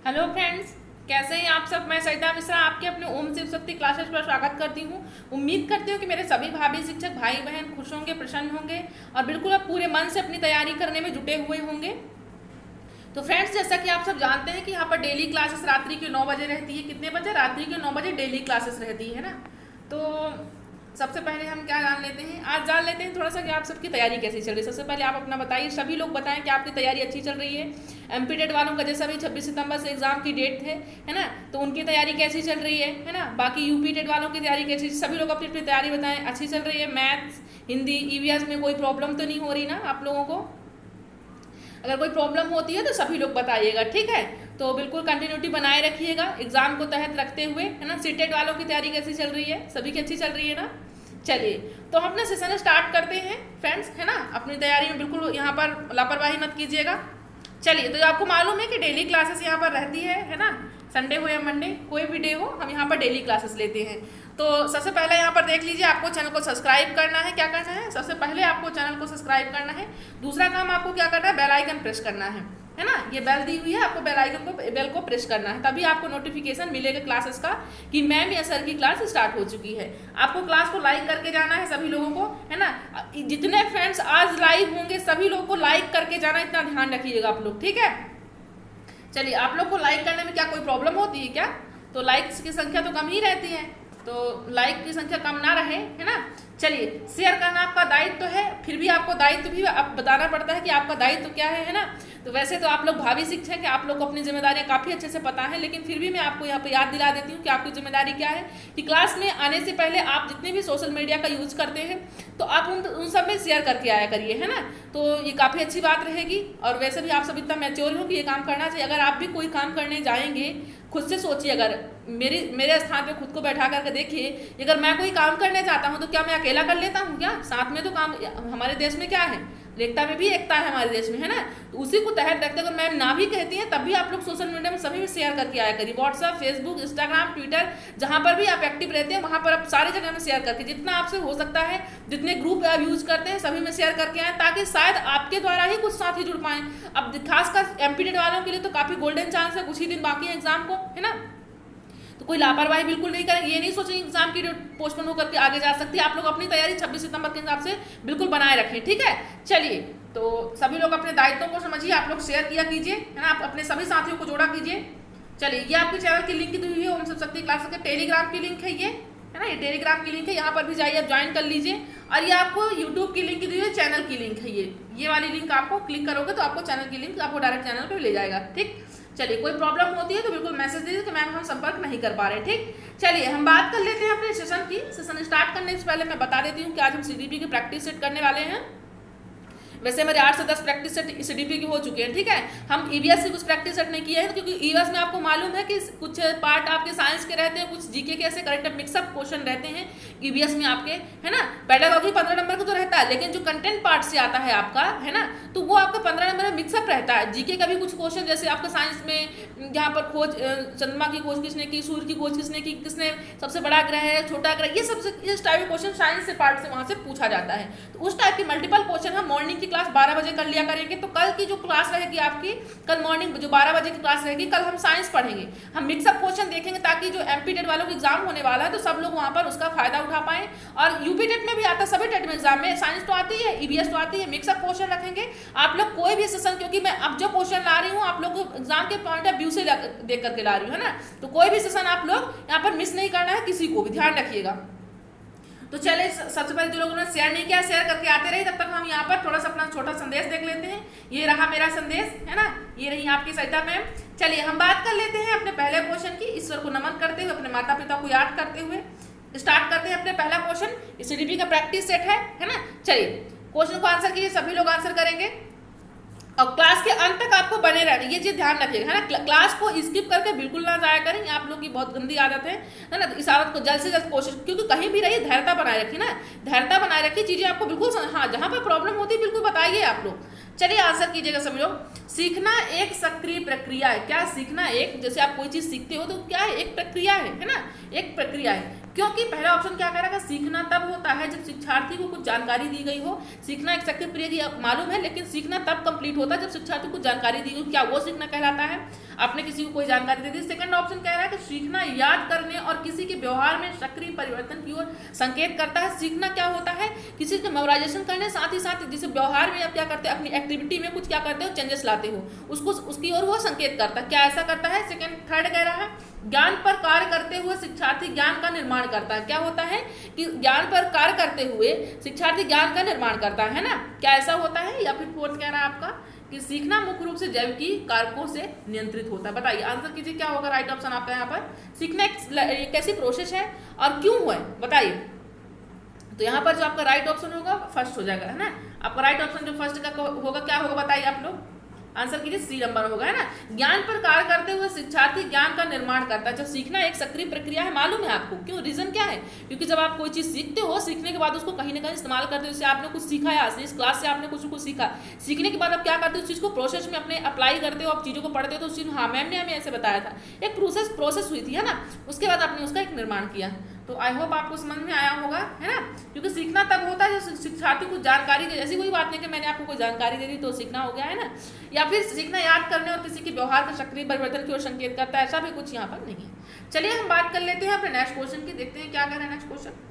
Hello friends, कैसे हैं आप सब। मैं सरिता मिश्रा आपके अपने ओम शिव शक्ति क्लासेस पर स्वागत करती हूँ। उम्मीद करती हूँ कि मेरे सभी भाभी शिक्षक भाई बहन खुश होंगे, प्रसन्न होंगे और बिल्कुल अब पूरे मन से अपनी तैयारी करने में जुटे हुए होंगे। तो फ्रेंड्स, जैसा कि आप सब जानते हैं कि यहाँ पर डेली क्लासेस रात्रि के 9 बजे रहती है। कितने बजे? रात्रि के 9 बजे डेली क्लासेस रहती है ना। तो सबसे पहले हम क्या जान लेते हैं, आज जान लेते हैं थोड़ा सा कि आप सबकी तैयारी कैसी चल रही है। सबसे पहले आप अपना बताइए, सभी लोग बताएं कि आपकी तैयारी अच्छी चल रही है। एमपी टेट वालों का जैसा भी 26 सितंबर से एग्जाम की डेट है ना, तो उनकी तैयारी कैसी चल रही है ना। बाकी यूपी टेट वालों की तैयारी कैसी, सभी लोग अपनी अपनी तैयारी बताएं। अच्छी चल रही है? मैथ्स, हिंदी, ईवीएस में कोई प्रॉब्लम तो नहीं हो रही ना आप लोगों को? अगर कोई प्रॉब्लम होती है तो सभी लोग बताइएगा, ठीक है। तो बिल्कुल कंटिन्यूटी बनाए रखिएगा एग्जाम को तहत रखते हुए, है ना। सीटेट वालों की तैयारी कैसी चल रही है? सभी की अच्छी चल रही है ना। चलिए, तो हम अपना सेशन स्टार्ट करते हैं फ्रेंड्स, है ना। अपनी तैयारी में बिल्कुल यहाँ पर लापरवाही मत कीजिएगा। चलिए, तो आपको मालूम है कि डेली क्लासेस यहाँ पर रहती है ना। संडे हो या मंडे, कोई भी डे हो, हम यहाँ पर डेली क्लासेस लेते हैं। तो सबसे पहले यहाँ पर देख लीजिए, आपको चैनल को सब्सक्राइब करना है। क्या करना है? सबसे पहले आपको चैनल को सब्सक्राइब करना है। दूसरा काम आपको क्या करना है? बेल आइकन प्रेस करना है ना। ये बेल दी हुई है, आपको बेल को प्रेस करना है, तभी आपको नोटिफिकेशन मिलेगा क्लासेस का कि मैम या सर की क्लास स्टार्ट हो चुकी है। आपको क्लास को लाइक करके जाना है सभी लोगों को, है ना। जितने फ्रेंड्स आज लाइव होंगे सभी लोगों को लाइक करके जाना, इतना ध्यान रखिएगा आप लोग, ठीक है। चलिए, आप लोग को लाइक करने में क्या कोई प्रॉब्लम होती है क्या? तो लाइक्स की संख्या तो कम ही रहती है, तो लाइक की संख्या कम ना रहे, है ना। चलिए, शेयर करना आपका दायित्व है, फिर भी आपको दायित्व भी अब बताना पड़ता है कि आपका दायित्व क्या है ना। तो वैसे तो आप लोग भावी शिक्षक हैं, आप लोग को अपनी जिम्मेदारियां काफ़ी अच्छे से पता है, लेकिन फिर भी मैं आपको यहाँ पे याद दिला देती हूँ कि आपकी जिम्मेदारी क्या है। कि क्लास में आने से पहले आप जितने भी सोशल मीडिया का यूज करते हैं तो आप उन सब में शेयर करके आया करिए, है ना। तो ये काफ़ी अच्छी बात रहेगी। और वैसे भी आप सब इतना मैच्योर हो कि ये काम करना चाहिए। अगर आप भी कोई काम करने जाएंगे, खुद से सोचिए, अगर मेरे स्थान पे खुद को बैठा करके देखिए, अगर मैं कोई काम करने जाता हूँ तो क्या मैं अकेला कर लेता हूँ क्या? साथ में तो काम, हमारे देश में क्या है, एकता में भी एकता है हमारे देश में, है ना। तो उसी को तहत रखते अगर मैम ना भी कहती हैं तब भी आप लोग सोशल मीडिया में सभी में शेयर करके आया करिए। व्हाट्सएप, फेसबुक, इंस्टाग्राम, ट्विटर, जहाँ पर भी आप एक्टिव रहते हैं वहाँ पर आप सारी जगह में शेयर करके, जितना आपसे हो सकता है, जितने ग्रुप आप यूज करते हैं सभी में शेयर करके आए, ताकि शायद आपके द्वारा ही कुछ साथी जुड़ पाएं। अब खासकर एमपीटेड वालों के लिए तो काफ़ी गोल्डन चांस है, कुछ ही दिन बाकी है एग्जाम को, है ना। तो कोई लापरवाही बिल्कुल नहीं करेंगे, ये नहीं सोचेंगे एग्जाम की डेट पोस्टपोन होकर के आगे जा सकती है। आप लोग अपनी तैयारी 26 सितंबर के हिसाब से बिल्कुल बनाए रखें, ठीक है। चलिए, तो सभी लोग अपने दायित्वों को समझिए, आप लोग शेयर किया कीजिए, है ना। आप अपने सभी साथियों को जोड़ा कीजिए। चलिए, ये आपके चैनल की लिंक दी हुई है, ओम शिव शक्ति क्लासेस के टेलीग्राम की लिंक है ये, है ना। ये टेलीग्राम की लिंक है, यहाँ पर भी जाइए, आप ज्वाइन कर लीजिए। और ये आपको यूट्यूब की लिंक दी हुई है, चैनल की लिंक है ये वाली लिंक आपको क्लिक करोगे तो आपको चैनल की लिंक आपको डायरेक्ट चैनल पर ले जाएगा, ठीक। चलिए, कोई प्रॉब्लम होती है तो बिल्कुल मैसेज दीजिए कि मैम हम संपर्क नहीं कर पा रहे, ठीक। चलिए, हम बात कर लेते हैं अपने सेशन स्टार्ट करने से पहले मैं बता देती हूँ कि आज हम सीडीपी की प्रैक्टिस सेट करने वाले हैं। वैसे मेरे 8 से 10 प्रैक्टिस सेट सीडीपी की हो चुके हैं, ठीक है। हम ईवीएस से कुछ प्रैक्टिस सेट नहीं किए हैं, क्योंकि ईवीएस में आपको मालूम है कि कुछ पार्ट आपके साइंस के रहते हैं, कुछ जीके के ऐसे करेक्ट मिक्सअप क्वेश्चन रहते हैं ईवीएस में आपके, है ना। पेडागॉजी 15 नंबर का तो रहता है, लेकिन जो कंटेंट पार्ट से आता है आपका, है ना, तो वो आपका 15 नंबर में मिक्सअप रहता है। जीके का भी कुछ क्वेश्चन, जैसे आपका साइंस में यहाँ पर खोज, चंद्रमा की खोज किसने की, सूर्य की खोज किसने की, किसने सबसे बड़ा ग्रह है, छोटा ग्रह, ये सबसे इस टाइप के क्वेश्चन साइंस से पार्ट से वहाँ से पूछा जाता है। तो उस टाइप के मल्टीपल क्वेश्चन हम मॉर्निंग की क्लास 12 बजे कर लिया करेंगे। तो कल की जो क्लास रहेगी आपकी, कल मॉर्निंग जो 12 बजे की क्लास रहेगी, कल हम साइंस पढ़ेंगे, हम मिक्सअप क्वेश्चन देखेंगे, ताकि जो एमपी टेट वालों का एग्जाम होने वाला है तो सब लोग वहाँ पर उसका फायदा उठा पाएं। और यूपी टेट में भी आता है, सभी टेट में एग्जाम में साइंस तो आती है, ईवीएस तो आती है, मिक्सअप क्वेश्चन रखेंगे। आप लोग कोई भी सेशन, क्योंकि मैं अब जो क्वेश्चन ला रही हूँ आप लोग को एग्जाम के पॉइंट ऑफ व्यू से देख करके ला रही हूँ, है ना। तो कोई भी सेशन आप लोग यहाँ पर मिस नहीं करना है, किसी को भी ध्यान रखिएगा। तो चले, सबसे पहले जो लोगों ने शेयर नहीं किया, शेयर करके आते रहे, तब तक हम यहाँ पर थोड़ा सा अपना छोटा संदेश देख लेते हैं। ये रहा मेरा संदेश, है ना, ये रही आपकी सरिता मैम। चलिए, हम बात कर लेते हैं अपने पहले क्वेश्चन की। ईश्वर को नमन करते हुए, अपने माता पिता को याद करते हुए स्टार्ट करते हैं अपने पहला क्वेश्चन। सीडीपी का प्रैक्टिस सेट है ना। चलिए, क्वेश्चन को आंसर कीजिए, सभी लोग आंसर करेंगे और क्लास के अंत तक आपको बने रहना, ये चीज ध्यान रखिएगा, है ना। क्लास को स्किप करके बिल्कुल ना जाया करें, आप लोग की बहुत गंदी आदत है ना। तो इस आदत को जल्द से जल्द कोशिश, क्योंकि कहीं भी रहिए धैर्यता बनाए रखिए ना, धैर्यता बनाए रखिए, चीजें आपको बिल्कुल, हाँ, जहाँ पर प्रॉब्लम होती है बिल्कुल बताइए आप लोग, चलिए आंसर कीजिएगा सभी लोग। सीखना एक सक्रिय प्रक्रिया है। क्या सीखना एक, जैसे आप कोई चीज सीखते हो तो क्या है, एक प्रक्रिया है ना, एक प्रक्रिया है। क्योंकि पहला ऑप्शन क्या कह रहा है, सीखना तब होता है जब शिक्षार्थी को कुछ जानकारी दी गई हो। सीखना एक सक्रिय प्रक्रिया मालूम है, लेकिन सीखना तब कंप्लीट होता है जब शिक्षार्थी को जानकारी दी गई। क्या वो सीखना कहलाता है? आपने किसी को कोई जानकारी दे दी। सेकंड ऑप्शन कह रहा है कि सीखना याद करने और किसी के व्यवहार में सक्रिय परिवर्तन की ओर संकेत करता है। सीखना क्या होता है, किसी का मेमोराइजेशन करने, साथ ही साथ जैसे व्यवहार में आप क्या करते हैं, अपनी एक्टिविटी में कुछ क्या करते हो, चेंजेस लाते हो, उसको उसकी ओर वो संकेत करता है। क्या ऐसा करता है? सेकंड थर्ड कह रहा है ज्ञान पर कार्य करते हुए शिक्षार्थी ज्ञान का निर्माण करता है। क्या होता है कि ज्ञान पर कार्य करते हुए शिक्षार्थी ज्ञान का निर्माण करता है ना, क्या ऐसा होता है? या फिर फोर्थ कह रहा है आपका कि सीखना मुख्य रूप से जैविकी कारकों से नियंत्रित होता है। बताइए आंसर कीजिए, क्या होगा राइट ऑप्शन आपका यहाँ पर? सीखना एक कैसी प्रोसेस है और क्यों हुआ है, बताइए। तो यहाँ पर जो आपका राइट ऑप्शन होगा फर्स्ट हो जाएगा, है ना। आपका राइट ऑप्शन जो फर्स्ट का होगा क्या होगा, बताइए आप लोग। आंसर कीजिए, सी नंबर होगा, है ना। ज्ञान पर कार्य करते हुए शिक्षार्थी ज्ञान का निर्माण करता है। जब सीखना एक सक्रिय प्रक्रिया है, मालूम है आपको क्यों? रीजन क्या है? क्योंकि जब आप कोई चीज सीखते हो, सीखने के बाद उसको कहीं ना कहीं इस्तेमाल करते हो। जैसे आपने कुछ सीखा है आज, इस क्लास से आपने कुछ सीखा, सीखने के बाद आप क्या करते हो, उस चीज को प्रोसेस में अपने अप्लाई करते हो, आप चीजों को पढ़ते हो तो उस चीज, हाँ मैम ने हमें ऐसे बताया था, एक प्रोसेस हुई थी, है ना। उसके बाद आपने उसका एक निर्माण किया। तो आई होप आपको समझ में आया होगा, है ना। क्योंकि सीखना तब होता है जब शिक्षार्थी को जानकारी दे। ऐसी कोई बात नहीं कि मैंने आपको कोई जानकारी दे दी तो सीखना हो गया, है ना। या फिर सीखना याद करने और किसी के व्यवहार का सक्रिय परिवर्तन की ओर संकेत करता है, ऐसा भी कुछ यहाँ पर नहीं है। चलिए हम बात कर लेते हैं अपने नेक्स्ट क्वेश्चन की, देखते हैं क्या कह रहा है नेक्स्ट क्वेश्चन।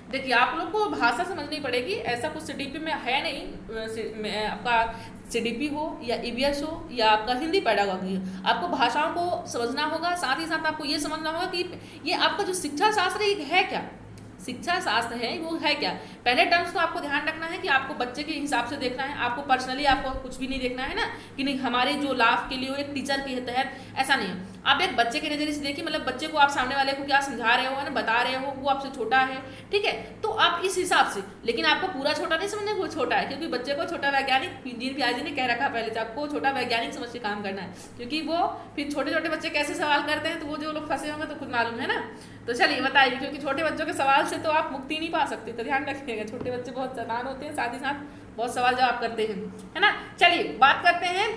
देखिए आप लोग को भाषा समझनी पड़ेगी, ऐसा कुछ सीडीपी में है नहीं। आपका सीडीपी हो या ईवीएस हो या आपका हिंदी पेडागॉजी हो, आपको भाषाओं को समझना होगा। साथ ही साथ आपको ये समझना होगा कि ये आपका जो शिक्षा शास्त्र है क्या, शिक्षा शास्त्र है वो है क्या। पहले टर्म्स तो आपको ध्यान रखना है कि आपको बच्चे के हिसाब से देखना है, आपको पर्सनली आपको कुछ भी नहीं देखना है ना, कि नहीं हमारे जो लाभ के लिए हो एक टीचर के तहत, ऐसा नहीं है। आप एक बच्चे के नजरिए से देखिए, मतलब बच्चे को आप सामने वाले को क्या समझा रहे हो, है ना, बता रहे हो, वो आपसे छोटा है, ठीक है, तो आप इस हिसाब से। लेकिन आपको पूरा छोटा नहीं समझना, वो छोटा है, क्योंकि बच्चे को छोटा वैज्ञानिक, जीन पियाजे ने कह रखा है पहले से, आपको छोटा वैज्ञानिक समझ के काम करना है। क्योंकि वो फिर छोटे छोटे बच्चे कैसे सवाल करते हैं, तो वो जो लोग फंसे होंगे तो खुद मालूम है ना। तो चलिए बताइए, क्योंकि छोटे बच्चों के सवाल से तो आप मुक्ति नहीं पा सकते, तो ध्यान रखिएगा। छोटे बच्चे बहुत शैतान होते हैं, साथ ही साथ बहुत सवाल जवाब करते हैं, है ना। चलिए बात करते हैं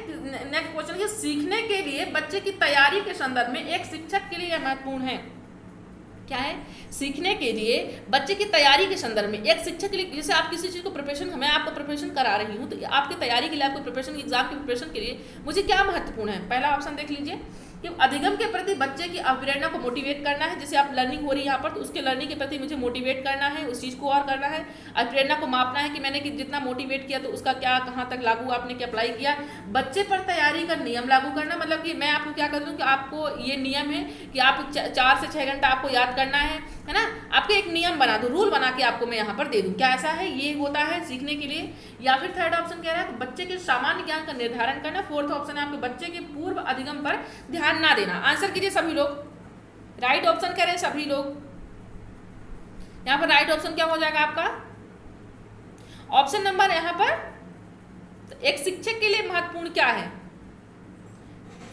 नेक्स्ट क्वेश्चन की। सीखने के लिए बच्चे की तैयारी के संदर्भ में एक शिक्षक के लिए यह महत्वपूर्ण है। क्या है? सीखने के लिए बच्चे की तैयारी के संदर्भ में एक शिक्षक के लिए, जैसे आप किसी चीज को प्रिपरेशन, मैं आपको प्रिपरेशन करा रही हूँ, तो आपकी तैयारी के लिए, आपको प्रिपरेशन, एग्जाम की प्रिपरेशन के लिए मुझे क्या महत्वपूर्ण है। पहला ऑप्शन देख लीजिए कि अधिगम के प्रति बच्चे की अवप्रेरणा को मोटिवेट करना है। जैसे आप लर्निंग हो रही है यहाँ पर, तो उसके लर्निंग के प्रति मुझे मोटिवेट करना है, उस चीज़ को और करना है। अवप्रेरणा को मापना है कि मैंने कि जितना मोटिवेट किया तो उसका क्या, कहाँ तक लागू आपने क्या अप्लाई किया। बच्चे पर तैयारी का नियम लागू करना, मतलब कि मैं आपको क्या कर दूँ कि आपको ये नियम है कि आप 4 से 6 घंटा आपको याद करना है ना। आपके एक नियम बना दूँ, रूल बना के आपको मैं यहाँ पर दे दूँ। क्या ऐसा है? ये होता है सीखने के लिए। या फिर थर्ड ऑप्शन कह रहा है बच्चे के सामान्य ज्ञान का निर्धारण करना। फोर्थ ऑप्शन है आपके बच्चे के पूर्व अधिगम पर ध्यान ना देना। आंसर कीजिए सभी लोग, राइट ऑप्शन कह रहे हैं सभी लोग। यहाँ पर राइट ऑप्शन क्या हो जाएगा आपका? ऑप्शन नंबर यहाँ पर एक शिक्षक के लिए महत्वपूर्ण क्या है?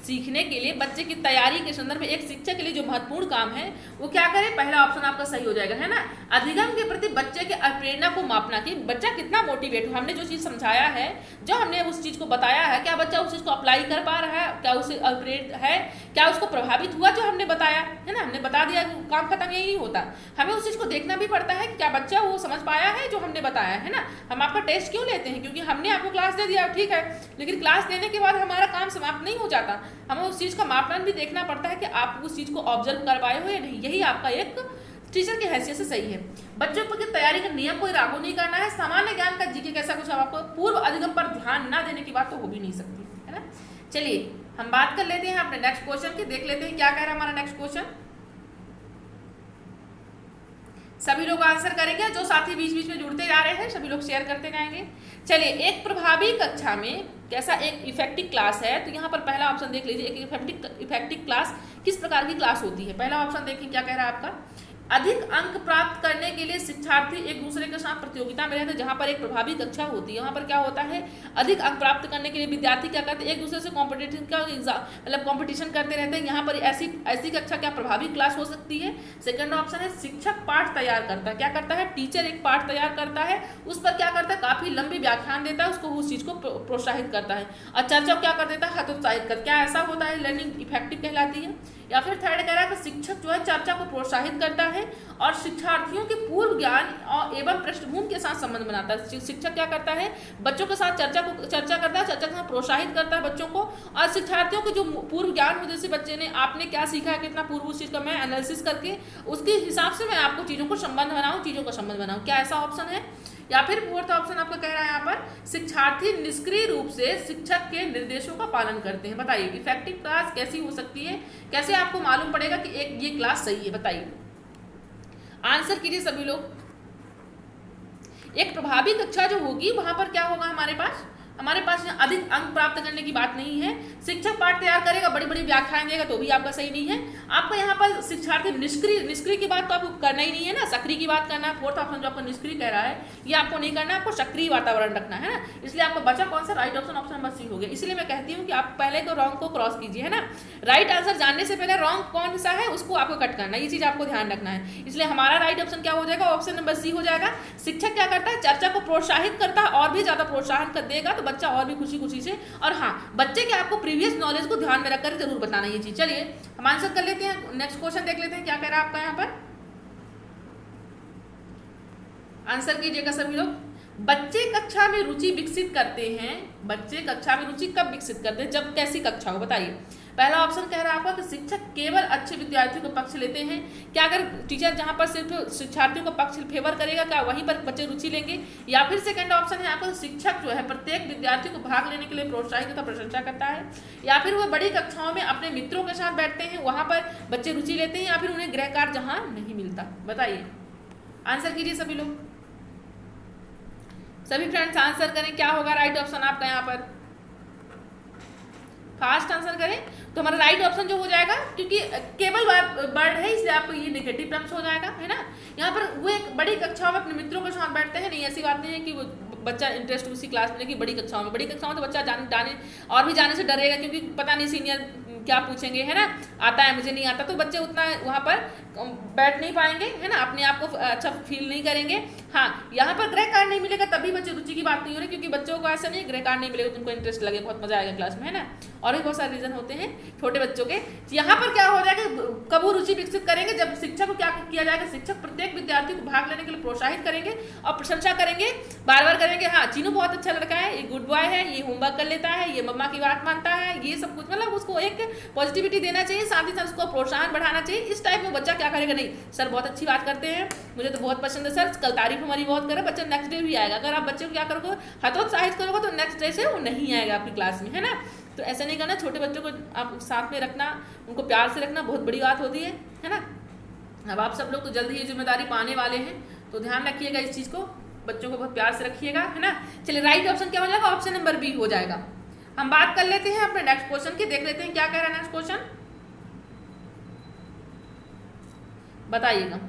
सीखने के लिए बच्चे की तैयारी के संदर्भ में एक शिक्षक के लिए जो महत्वपूर्ण काम है वो क्या करे? पहला ऑप्शन आपका सही हो जाएगा, है ना। अधिगम के प्रति बच्चे के प्रेरणा को मापना, कि बच्चा कितना मोटिवेट हो। हमने जो चीज समझाया है, जो हमने उस चीज को बताया है, क्या बच्चा उस चीज को अप्लाई कर पा रहा है, क्या उसे प्रेरित है, क्या उसको प्रभावित हुआ जो हमने बताया है ना। हमने बता दिया, काम खत्म, यही होता। हमें उस चीज को देखना भी पड़ता है कि क्या बच्चा वो समझ पाया है जो हमने बताया है ना। हम आपका टेस्ट क्यों लेते हैं? क्योंकि हमने आपको क्लास दे दिया, ठीक है, लेकिन क्लास देने के बाद हमारा काम समाप्त नहीं हो जाता। हमें उस चीज़ का मापदंड भी देखना पड़ता है कि आप उस चीज़ को ऑब्जर्व कर पाए हो या नहीं। यही आपका एक टीचर की हैसियत से सही है। बच्चों की तैयारी का नियम को लागू नहीं करना है। सामान्य ज्ञान का जीके कैसा कुछ, आपको पूर्व अधिगम पर ध्यान ना देने की बात तो हो भी नहीं सकती, है ना। चलिए हम बात कर लेते हैं अपने नेक्स्ट क्वेश्चन की, देख लेते हैं क्या कह रहा है हमारा नेक्स्ट क्वेश्चन। सभी लोग आंसर करेंगे, जो साथी बीच बीच में जुड़ते जा रहे हैं सभी लोग शेयर करते जाएंगे। चलिए, एक प्रभावी कक्षा में कैसा एक इफेक्टिव क्लास है, तो यहाँ पर पहला ऑप्शन देख लीजिए, एक इफेक्टिव क्लास किस प्रकार की क्लास होती है। पहला ऑप्शन देखिए क्या कह रहा है आपका, अधिक अंक प्राप्त करने के लिए शिक्षार्थी एक दूसरे के साथ प्रतियोगिता में रहते हैं। जहाँ पर एक प्रभावी कक्षा होती है वहाँ पर क्या होता है, अधिक अंक प्राप्त करने के लिए विद्यार्थी क्या करते हैं, एक दूसरे से कॉम्पिटिशन का मतलब कॉम्पिटिशन करते रहते हैं। यहाँ पर ऐसी कक्षा क्या प्रभावी क्लास हो सकती है। सेकंड ऑप्शन है शिक्षक पाठ तैयार करता है। क्या करता है, टीचर एक पाठ तैयार करता है, उस पर क्या करता है, काफी लंबी व्याख्यान देता है, उसको उस चीज को प्रोत्साहित करता है और चर्चा क्या कर देता है, हतोत्साहित कर। क्या ऐसा होता है, लर्निंग इफेक्टिव कहलाती है। या फिर थर्ड कह रहा है कि शिक्षक जो है चर्चा को प्रोत्साहित करता है और शिक्षार्थियों के पूर्व ज्ञान और एवं पृष्ठभूमि के साथ संबंध बनाता है। शिक्षक क्या करता है, बच्चों के साथ चर्चा करता है, चर्चा के साथ प्रोत्साहित करता है बच्चों को, और शिक्षार्थियों के जो पूर्व ज्ञान हो, जैसे बच्चे ने आपने क्या सीखा है, कितना पूर्व उस चीज का मैं एनालिसिस करके उसके हिसाब से मैं आपको चीजों को संबंध बनाऊं, चीजों का संबंध बनाऊं। क्या ऐसा ऑप्शन है। या फिर फोर्थ ऑप्शन आपका कह रहा है यहाँ पर शिक्षार्थी निष्क्रिय रूप से शिक्षक के निर्देशों का पालन करते हैं। बताइए इफेक्टिव क्लास कैसी हो सकती है, कैसे आपको मालूम पड़ेगा कि एक ये क्लास सही है, बताइए आंसर कीजिए सभी लोग। एक प्रभावी कक्षा जो होगी वहां पर क्या होगा, हमारे पास अधिक अंक प्राप्त करने की बात नहीं है। शिक्षक पाठ तैयार करेगा, बड़ी बड़ी व्याख्यान देगा तो भी आपका सही नहीं है। आपको यहाँ पर शिक्षार्थी निष्क्रिय की बात तो आपको करना ही नहीं है ना, सक्रिय की बात करना है। फोर्थ ऑप्शन जो आपको निष्क्रिय कह रहा है ये आपको नहीं करना है, आपको सक्रिय वातावरण रखना है ना। इसलिए आपको बचा कौन सा, राइट ऑप्शन नंबर सी हो गया। इसलिए मैं कहती हूँ कि आप पहले को रॉन्ग को क्रॉस कीजिए, है ना। राइट आंसर जानने से पहले रॉन्ग कौन सा है उसको आपको कट करना है, ये चीज आपको ध्यान रखना है। इसलिए हमारा राइट ऑप्शन क्या हो जाएगा, ऑप्शन नंबर सी हो जाएगा। शिक्षक क्या करता है, चर्चा को प्रोत्साहित करता है और भी ज्यादा प्रोत्साहन कर देगा तो बच्चा और भी खुशी से। और हाँ, बच्चे के आपको प्रीवियस नॉलेज को ध्यान में रखकर जरूर बताना ये चीज। चलिए हम आंसर कर लेते हैं, नेक्स्ट क्वेश्चन देख लेते हैं क्या कह रहा है आपका यहाँ पर। आंसर कीजिएगा सभी लोग। बच्चे कक्षा में रुचि विकसित करते हैं, बच्चे कक्षा में रुचि कब विकसित करते हैं, जब कैसी कक्षा हो, बताइए। पहला ऑप्शन कह रहा है आपका कि शिक्षक केवल अच्छे विद्यार्थियों का पक्ष लेते हैं। क्या अगर टीचर जहां पर सिर्फ शिक्षार्थियों का पक्ष फेवर करेगा क्या वहीं पर बच्चे रुचि लेंगे। या फिर सेकंड ऑप्शन है आपका शिक्षक जो है प्रत्येक विद्यार्थी को भाग लेने के लिए प्रोत्साहित तथा प्रशंसा करता है। या फिर वह बड़ी कक्षाओं में अपने मित्रों के साथ बैठते हैं, वहां पर बच्चे रुचि लेते हैं। या फिर उन्हें गृह कार्य जहां नहीं मिलता, बताइए आंसर कीजिए सभी लोग। सभी फ्रेंड्स आंसर करें, क्या होगा राइट ऑप्शन आपका यहाँ पर, फास्ट आंसर करें तो हमारा राइट ऑप्शन जो हो जाएगा, क्योंकि केवल वर्ड है इसलिए आपको ये नेगेटिव टर्म्स हो जाएगा, है ना। यहाँ पर वो एक बड़ी कक्षाओं में अपने मित्रों के साथ बैठते हैं, नहीं ऐसी बात नहीं है कि वो बच्चा इंटरेस्ट उसी क्लास में, कि बड़ी कक्षाओं में तो बच्चा जाने और भी जाने से डरेगा, क्योंकि पता नहीं सीनियर क्या पूछेंगे, है ना, आता है मुझे नहीं आता, तो बच्चे उतना वहाँ पर बैठ नहीं पाएंगे, है ना, अपने आप को अच्छा फील नहीं करेंगे। हाँ, यहाँ पर गृह कार्य नहीं मिलेगा तभी बच्चे रुचि की बात नहीं हो रही, क्योंकि बच्चों को ऐसा नहीं गृह कार्य नहीं मिलेगा तुमको इंटरेस्ट लगे, बहुत मजा आएगा क्लास में, है ना। और भी बहुत सारे रीजन होते हैं छोटे बच्चों के। यहाँ पर क्या हो जाएगा, कब वो रुचि विकसित करेंगे, जब शिक्षक को क्या किया जाएगा, शिक्षक प्रत्येक विद्यार्थी को भाग लेने के लिए प्रोत्साहित करेंगे और प्रशंसा करेंगे, बार बार करेंगे। हाँ, चीनू बहुत अच्छा लड़का है, ये गुड बॉय है, ये होमवर्क कर लेता है, ये मम्मा की बात मानता है, ये सब कुछ, मतलब उसको एक पॉजिटिविटी देना चाहिए, साथ ही साथ उसको प्रोत्साहन बढ़ाना चाहिए। इस टाइप में बच्चा क्या करेगा, नहीं सर बहुत अच्छी बात करते हैं, मुझे तो बहुत पसंद है सर, कल तारीफ हमारी बहुत करे, बच्चा नेक्स्ट डे भी आएगा। अगर आप बच्चे को क्या करोगे, हतोत्साहित करोगे तो नेक्स्ट डे से वो नहीं आएगा आपकी क्लास में, है ना। तो ऐसा नहीं करना, छोटे बच्चों को आप साथ में रखना, उनको प्यार से रखना बहुत बड़ी बात होती है ना। अब आप सब लोग तो जल्द ही जिम्मेदारी पाने वाले हैं, तो ध्यान रखिएगा इस चीज़ को, बच्चों को बहुत प्यार से रखिएगा, है ना। चलिए राइट ऑप्शन क्या हो जाएगा, ऑप्शन नंबर बी हो जाएगा। हम बात कर लेते हैं अपने नेक्स्ट क्वेश्चन की, देख लेते हैं क्या कह रहा है नेक्स्ट क्वेश्चन, बताइएगा।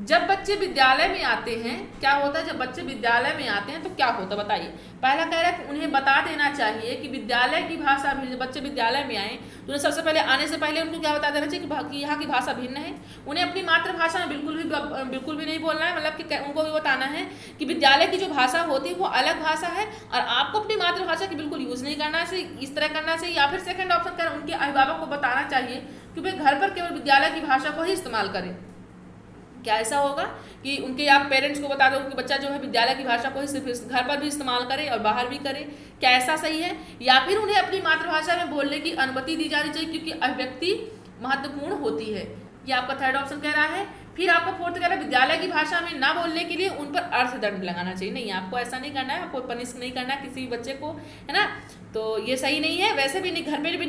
जब बच्चे विद्यालय में आते हैं क्या होता है, जब बच्चे विद्यालय में आते हैं तो क्या होता है, बताइए। पहला कह रहा है कि उन्हें बता देना चाहिए कि विद्यालय की भाषा भिन्न, बच्चे विद्यालय में आए तो उन्हें सबसे पहले आने से पहले उनको क्या बता देना चाहिए कि यहाँ की भाषा भिन्न है। उन्हें अपनी मातृभाषा में बिल्कुल भी नहीं बोलना है, मतलब कि उनको भी बताना है कि विद्यालय की जो भाषा होती है वो अलग भाषा है और आपको अपनी मातृभाषा की बिल्कुल यूज नहीं करना है, इस तरह करना चाहिए। या फिर सेकंड ऑप्शन कह रहा है उनके अभिभावक को बताना चाहिए कि वे घर पर केवल विद्यालय की भाषा को ही इस्तेमाल करें। क्या ऐसा होगा कि उनके आप पेरेंट्स को बता दो कि बच्चा जो है विद्यालय की भाषा को ही सिर्फ घर पर भी इस्तेमाल करे और बाहर भी करे, क्या ऐसा सही है। या फिर उन्हें अपनी मातृभाषा में बोलने की अनुमति दी जानी चाहिए क्योंकि अभिव्यक्ति महत्वपूर्ण होती है, ये आपका थर्ड ऑप्शन कह रहा है। फिर आपका फोर्थ कह रहा है विद्यालय की भाषा में ना बोलने के लिए उन पर अर्थदंड लगाना चाहिए। नहीं, आपको ऐसा नहीं करना है, आपको पनिश नहीं करना है किसी भी बच्चे को, है ना। तो ये सही नहीं है। वैसे भी नहीं, घर में भी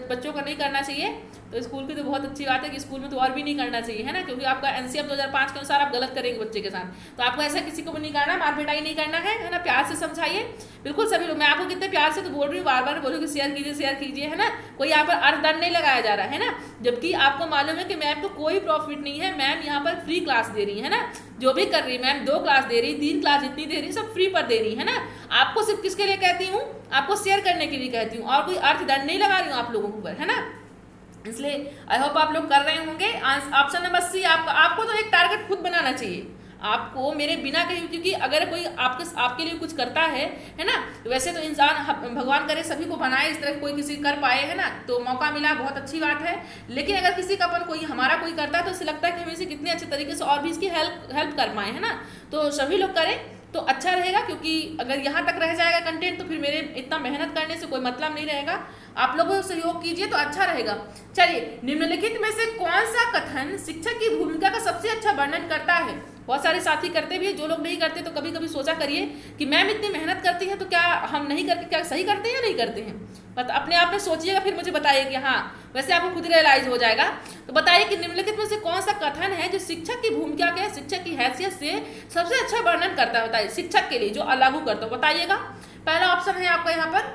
बच्चों को नहीं करना चाहिए। तो स्कूल की तो बहुत अच्छी बात है कि स्कूल में तो और भी नहीं करना चाहिए, है ना, क्योंकि आपका एनसीएफ 2005 के अनुसार आप गलत करेंगे बच्चे के साथ। तो आपको ऐसा किसी को भी नहीं करना, मार पिटाई नहीं करना है ना, प्यार से समझाइए। बिल्कुल सभी लोग, मैं आपको कितने प्यार से तो बोल रही हूँ, बार बार बोलूँ कि शेयर कीजिए, है ना। कोई यहाँ पर अर्थदंड नहीं लगाया जा रहा है ना, जबकि आपको मालूम है कि मैम को कोई प्रॉफिट नहीं है। मैम यहाँ पर फ्री क्लास दे रही है ना, जो भी कर रही है मैम, 2 क्लास दे रही, 3 क्लास जितनी दे रही, सब फ्री पर दे रही है ना। आपको सिर्फ किसके लिए कहती हूँ, आपको शेयर करने के लिए कहती हूँ, और कोई अर्थदंड नहीं लगा रही हूँ आप लोगों के ऊपर, है ना। इसलिए आई होप आप लोग कर रहे होंगे। ऑप्शन नंबर सी, आपको तो एक टारगेट खुद बनाना चाहिए, आपको मेरे बिना कहीं, क्योंकि अगर कोई आपके लिए कुछ करता है ना, वैसे तो इंसान, भगवान करे सभी को बनाए इस तरह, कोई किसी कर पाए, है ना, तो मौका मिला, बहुत अच्छी बात है। लेकिन अगर किसी का अपन कोई हमारा कोई करता है तो इसे लगता है कि हम इसे कितने अच्छे तरीके से और भी इसकी हेल्प कर पाए, है ना। तो सभी लोग करें तो अच्छा रहेगा, क्योंकि अगर यहाँ तक रह जाएगा कंटेंट तो फिर मेरे इतना मेहनत करने से कोई मतलब नहीं रहेगा। आप लोग सहयोग कीजिए तो अच्छा रहेगा। चलिए, निम्नलिखित में से कौन सा कथन शिक्षक की भूमिका का सबसे अच्छा वर्णन करता है। बहुत सारे साथी करते भी है, जो लोग नहीं करते तो कभी कभी सोचा करिए कि मैम इतनी मेहनत करती है तो क्या हम नहीं करके, क्या सही करते हैं या नहीं करते हैं। बट अपने आप में सोचिएगा, फिर मुझे बताइए कि हाँ, वैसे आपको खुद रियलाइज हो जाएगा। तो बताइए कि निम्नलिखित में से कौन सा कथन है जो शिक्षक की भूमिका के, शिक्षक की हैसियत से सबसे अच्छा वर्णन करता है। बताइए, शिक्षक के लिए जो लागू करता हो, बताइएगा। पहला ऑप्शन है आपका यहाँ पर,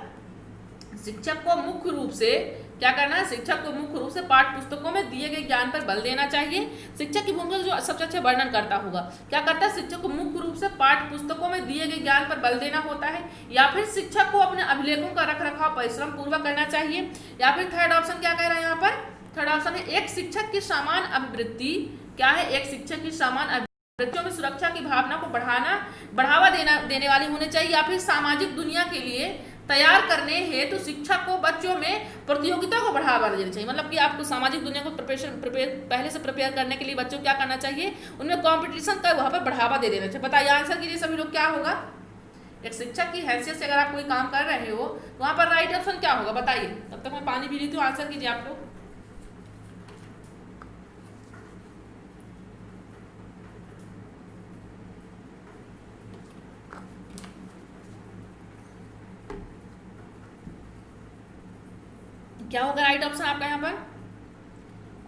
शिक्षक को मुख्य रूप से क्या करना है, शिक्षक को मुख्य रूप से पाठ्य पुस्तकों में दिए गए ज्ञान पर बल देना चाहिए। शिक्षक की भूमिका जो सबसे अच्छा वर्णन करता होगा, क्या करता है, शिक्षक को मुख्य रूप से पाठ्य पुस्तकों में दिए गए ज्ञान पर बल देना होता है, या फिर शिक्षक को अपने अभिलेखों का रखरखाव परिश्रम पूर्वक करना चाहिए, या फिर थर्ड ऑप्शन क्या कह रहा है यहाँ पर, थर्ड ऑप्शन है एक शिक्षक की समान अभिवृत्ति, क्या है, एक शिक्षक की समान बच्चों में सुरक्षा की भावना को बढ़ावा देने वाली होनी चाहिए, या फिर सामाजिक दुनिया के लिए तैयार करने हेतु तो शिक्षक को बच्चों में प्रतियोगिता को बढ़ावा देना चाहिए। मतलब कि आपको सामाजिक दुनिया को पहले से प्रिपेयर करने के लिए बच्चों को क्या करना चाहिए, उनमें कंपटीशन का वहाँ पर बढ़ावा दे देना चाहिए। बताइए, आंसर कीजिए सभी लोग, क्या होगा। एक शिक्षक की हैसियत से अगर आप कोई काम कर रहे हो तो वहाँ पर राइट ऑप्शन क्या होगा, बताइए। तब तक मैं पानी पी रही हूँ, आंसर कीजिए आप लोग। क्या होगा राइट ऑप्शन आपका यहाँ पर,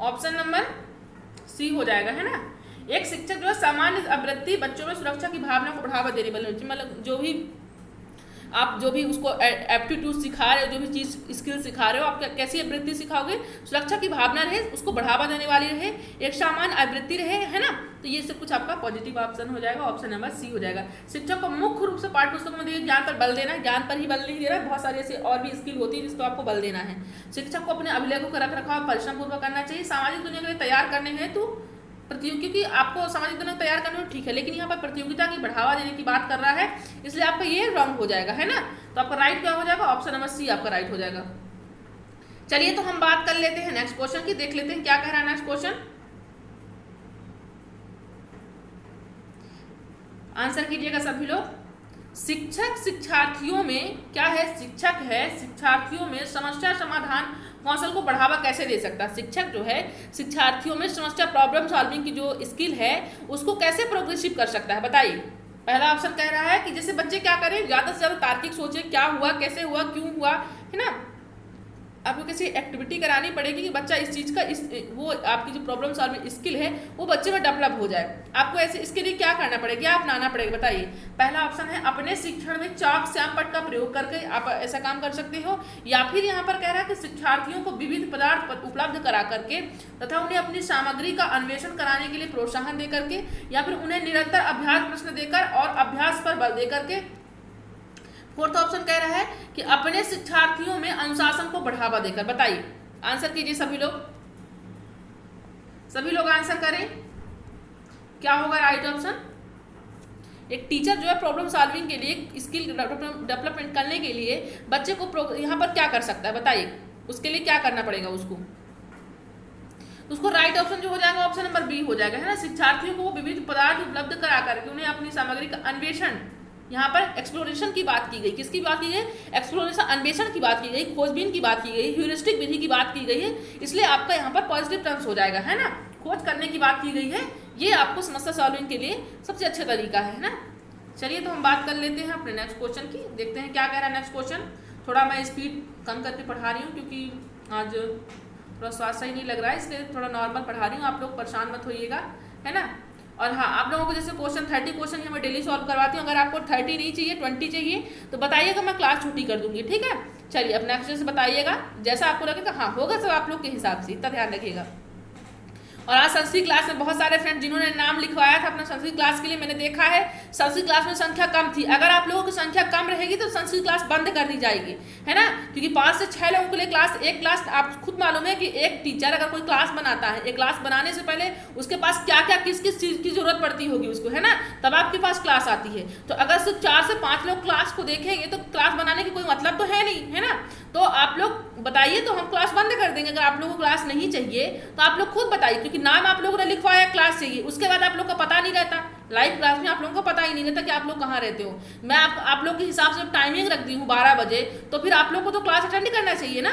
ऑप्शन नंबर सी हो जाएगा, है ना। एक शिक्षक जो है सामान्य अभिवृत्ति, बच्चों में सुरक्षा की भावना को बढ़ावा देने वाले, मतलब जो भी आप जो भी उसको एप्टीट्यूड सिखा रहे हो, जो भी चीज़ स्किल सिखा रहे हो, आप कैसी आवृत्ति सिखाओगे, सुरक्षा की भावना रहे, उसको बढ़ावा देने वाली रहे, एक सामान्य आवृत्ति रहे, है ना। तो ये सब कुछ आपका पॉजिटिव ऑप्शन हो जाएगा, ऑप्शन नंबर सी हो जाएगा। शिक्षक को मुख्य रूप से पाठ्य पुस्तकों में दिए ज्ञान पर बल देना, ज्ञान पर ही बल नहीं देना, बहुत सारी ऐसी और भी स्किल होती है जिसको आपको बल देना है। शिक्षक को अपने अभिलेखों का रखरखाव परिश्रम पूर्वक करना चाहिए, सामाजिक दुनिया के लिए तैयार करने हेतु प्रतियोगी, क्योंकि आपको सामाजिक दुनिया तैयार करना ठीक है, लेकिन यहाँ पर प्रतियोगिता की बढ़ावा देने की बात कर रहा है, इसलिए आपका ये रॉन्ग हो जाएगा, है ना। तो आपका राइट क्या हो जाएगा, ऑप्शन नंबर सी आपका राइट हो जाएगा। चलिए, तो हम बात कर लेते हैं नेक्स्ट क्वेश्चन की, देख लेते हैं क्या कह रहा है नेक्स्ट क्वेश्चन। आंसर कीजिएगा सभी लोग। शिक्षक शिक्षार्थियों में क्या है, शिक्षक है शिक्षार्थियों में समस्या समाधान कौशल को बढ़ावा कैसे दे सकता है। शिक्षक जो है शिक्षार्थियों में समस्या प्रॉब्लम सॉल्विंग की जो स्किल है उसको कैसे प्रोग्रेसिव कर सकता है, बताइए। पहला ऑप्शन कह रहा है कि जैसे बच्चे क्या करें, ज़्यादा से ज़्यादा तार्किक सोचे, क्या हुआ, कैसे हुआ, क्यों हुआ, है ना। आपको किसी एक्टिविटी करानी पड़ेगी कि बच्चा इस चीज़ का वो आपकी जो प्रॉब्लम सॉल्विंग स्किल है वो बच्चे में डेवलप हो जाए। आपको ऐसे इसके लिए क्या करना पड़ेगा, क्या अपनाना पड़ेगा, बताइए। पहला ऑप्शन है अपने शिक्षण में चाक श्याम पट्ट का प्रयोग करके आप ऐसा काम कर सकते हो, या फिर यहाँ पर कह रहा है कि शिक्षार्थियों को विविध पदार्थ उपलब्ध करा करके तथा उन्हें अपनी सामग्री का अन्वेषण कराने के लिए प्रोत्साहन दे करके, या फिर उन्हें निरंतर अभ्यास प्रश्न देकर और अभ्यास पर बल दे करके। फोर्थ ऑप्शन कह रहा है कि अपने शिक्षार्थियों में अनुशासन को बढ़ावा देकर, बताइए। आंसर कीजिए सभी लोग आंसर करें, क्या होगा राइट ऑप्शन। एक टीचर जो है प्रॉब्लम सॉल्विंग के लिए स्किल डेवलपमेंट करने के लिए बच्चे को यहाँ पर क्या कर सकता है, बताइए। उसके लिए क्या करना पड़ेगा उसको राइट ऑप्शन जो हो जाएगा ऑप्शन नंबर बी हो जाएगा, है ना। शिक्षार्थियों को विविध पदार्थ उपलब्ध करा करके उन्हें अपनी सामग्री का अन्वेषण, यहाँ पर एक्सप्लोरेशन की बात की गई, किसकी बात की गई, एक्सप्लोरेशन अन्वेषण की बात की गई, खोजबीन की बात की गई, ह्यूरिस्टिक विधि की बात की गई है, इसलिए आपका यहाँ पर पॉजिटिव टर्म्स हो जाएगा, है ना। खोज करने की बात की गई है, ये आपको समस्या सॉल्विंग के लिए सबसे अच्छा तरीका है ना। चलिए, तो हम बात कर लेते हैं अपने नेक्स्ट क्वेश्चन की, देखते हैं क्या कह रहा है नेक्स्ट क्वेश्चन। थोड़ा मैं स्पीड कम करके पढ़ा रही हूँ क्योंकि आज थोड़ा स्वास्थ्य सही नहीं लग रहा है, इसलिए थोड़ा नॉर्मल पढ़ा रही हूँ। आप लोग परेशान मत होइएगा, है ना। और हाँ, आप लोगों को जैसे क्वेश्चन 30 क्वेश्चन मैं डेली सॉल्व करवाती हूँ। अगर आपको 30 नहीं चाहिए, 20 चाहिए तो बताइएगा, मैं क्लास छुट्टी कर दूंगी, ठीक है। चलिए अब नेक्स्ट से बताइएगा, जैसा आपको लगेगा। हाँ होगा सब आप लोग के हिसाब से, इतना ध्यान रखिएगा। और आज संस्कृत क्लास में बहुत सारे फ्रेंड जिन्होंने नाम लिखवाया था अपना संस्कृत क्लास के लिए, मैंने देखा है संस्कृत क्लास में संख्या कम थी। अगर आप लोगों की संख्या कम रहेगी तो संस्कृत क्लास बंद कर दी जाएगी, है ना। क्योंकि 5 से 6 लोगों के लिए क्लास, एक क्लास, आप खुद मालूम है कि एक टीचर अगर कोई क्लास बनाता है, एक क्लास बनाने से पहले उसके पास क्या क्या किस किस चीज़ की जरूरत पड़ती होगी उसको, है ना, तब आपके पास क्लास आती है। तो अगर सिर्फ 4 से 5 लोग क्लास को देखेंगे तो क्लास बनाने की कोई मतलब तो है नहीं, है ना। तो आप लोग बताइए तो हम क्लास बंद कर देंगे। अगर आप लोगों को क्लास नहीं चाहिए तो आप लोग खुद बताइए, क्योंकि नाम आप लोगों ने लिखवाया क्लास चाहिए, उसके बाद आप लोग का पता नहीं रहता। लाइव क्लास में आप लोगों को पता ही नहीं रहता कि आप लोग कहाँ रहते हो। मैं आप लोग के हिसाब से टाइमिंग रख दी हूँ 12 बजे, तो फिर आप लोग को तो क्लास अटेंड करना चाहिए ना।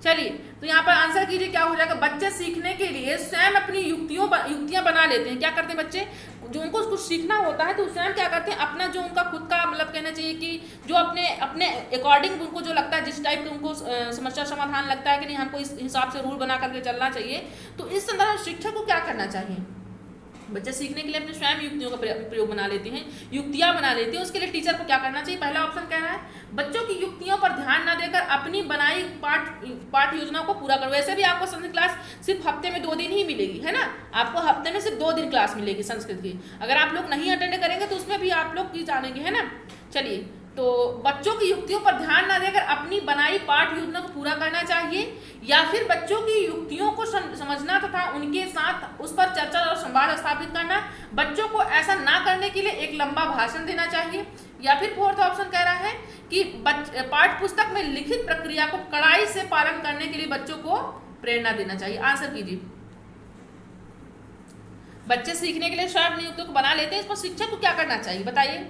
चलिए तो यहाँ पर आंसर कीजिए, क्या हो जाएगा। बच्चे सीखने के लिए स्वयं अपनी युक्तियाँ बना लेते हैं। क्या करते हैं बच्चे, जो उनको कुछ सीखना होता है तो स्वयं क्या करते हैं, अपना जो उनका खुद का मतलब कहना चाहिए कि जो अपने अपने अकॉर्डिंग उनको जो लगता है, जिस टाइप के उनको समस्या समाधान लगता है कि नहीं हमको इस हिसाब से रूल बना करके चलना चाहिए, तो इस संदर्भ में शिक्षक को क्या करना चाहिए। बच्चे सीखने के लिए अपने स्वयं युक्तियों का प्रयोग बना लेते हैं, युक्तियां बना लेते हैं। उसके लिए टीचर को क्या करना चाहिए। पहला ऑप्शन कह रहा है बच्चों की युक्तियों पर ध्यान न देकर अपनी बनाई पाठ योजना को पूरा करो। वैसे भी आपको संस्कृत क्लास सिर्फ हफ्ते में 2 दिन ही मिलेगी, है ना। आपको हफ्ते में सिर्फ 2 दिन क्लास मिलेगी संस्कृत की। अगर आप लोग नहीं अटेंड करेंगे तो उसमें भी आप लोग की जानेंगे, है ना। चलिए, तो बच्चों की युक्तियों पर ध्यान न देकर अपनी बनाई पाठ योजना को पूरा करना चाहिए, या फिर बच्चों की युक्तियों को समझना तथा उनके साथ उस पर चर्चा और संवाद स्थापित करना। बच्चों को ऐसा ना करने के लिए एक लंबा भाषण देना चाहिए, या फिर फोर्थ ऑप्शन कह रहा है कि पाठ्य पुस्तक में लिखित प्रक्रिया को कड़ाई से पालन करने के लिए बच्चों को प्रेरणा देना चाहिए। आंसर कीजिए। बच्चे सीखने के लिए स्वयं युक्तियों को बना लेते हैं, इस पर शिक्षक को क्या करना चाहिए बताइए।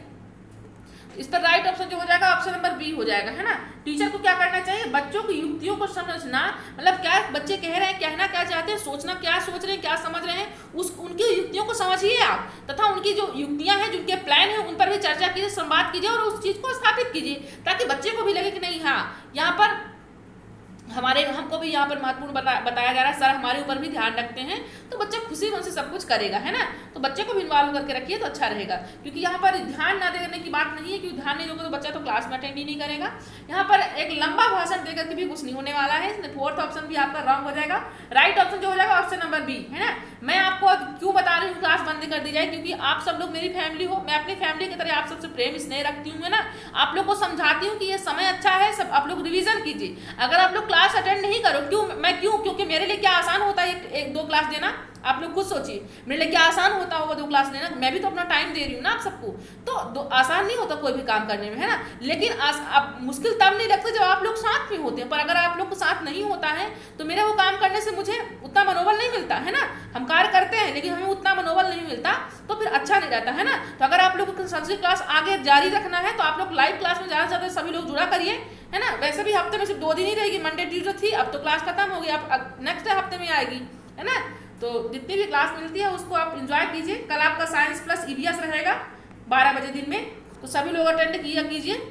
इस पर राइट ऑप्शन जो हो जाएगा ऑप्शन नंबर बी हो जाएगा, है ना। टीचर को क्या करना चाहिए, बच्चों की युक्तियों को समझना, मतलब क्या बच्चे कह रहे हैं, कहना क्या चाहते हैं, सोचना क्या सोच रहे हैं, क्या समझ रहे हैं, उनकी युक्तियों को समझिए आप, तथा उनकी जो युक्तियां हैं, जिनके प्लान हैं, उन पर भी चर्चा कीजिए, संवाद कीजिए और उस चीज को स्थापित कीजिए, ताकि बच्चे को भी लगे कि नहीं हाँ यहाँ पर हमको भी यहाँ पर महत्वपूर्ण बताया जा रहा है, सर हमारे ऊपर भी ध्यान रखते हैं, तो बच्चा खुशी मन से सब कुछ करेगा, है ना। तो बच्चे को भी इन्वॉल्व करके रखिए तो अच्छा रहेगा, क्योंकि यहाँ पर ध्यान ना देने की बात नहीं है, क्योंकि ध्यान नहीं दोगे तो बच्चा तो क्लास में अटेंड ही नहीं करेगा। यहाँ पर एक लंबा भाषण देकर के भी कुछ नहीं होने वाला है, इसलिए फोर्थ ऑप्शन भी आपका रॉन्ग हो जाएगा। राइट ऑप्शन जो हो जाएगा ऑप्शन नंबर बी, है ना। मैं आपको क्यों बता रही हूँ क्लास बंद कर दी जाए, क्योंकि आप सब लोग मेरी फैमिली हो, मैं अपनी फैमिली की तरह आप सबसे प्रेम स्नेह रखती हूँ, है ना। आप लोग को समझाती हूँ कि ये समय अच्छा है, सब आप लोग रिवीजन कीजिए। अगर आप लोग क्लास अटेंड नहीं करो, क्योंकि मेरे लिए क्या आसान होता है एक 2 क्लास देना, आप लोग खुद सोचिए मेरे लिए क्या आसान होता होगा 2 क्लास लेना। मैं भी तो अपना टाइम दे रही हूँ ना आप सबको, तो आसान नहीं होता कोई भी काम करने में, है ना। लेकिन आप मुश्किल तब नहीं लगता जब आप लोग साथ में होते हैं, पर अगर आप लोग को साथ नहीं होता है तो मेरे वो काम करने से मुझे उतना मनोबल नहीं मिलता, है ना। हम कार्य करते हैं लेकिन हमें उतना मनोबल नहीं मिलता, तो फिर अच्छा नहीं रहता, है ना। तो अगर आप लोग को संस्कृत क्लास आगे जारी रखना है तो आप लोग लाइव क्लास में ज़्यादा से ज़्यादा सभी लोग जुड़ा करिए, है ना। वैसे भी हफ्ते में सिर्फ 2 दिन ही रहेगी, मंडे ट्यूजडे थी, अब तो क्लास खत्म हो गई, अब नेक्स्ट हफ्ते में आएगी, है ना। तो जितनी भी क्लास मिलती है उसको आप एंजॉय कीजिए। कल आपका साइंस प्लस ईवीएस रहेगा 12 बजे दिन में, तो सभी लोग अटेंड किया कीजिए।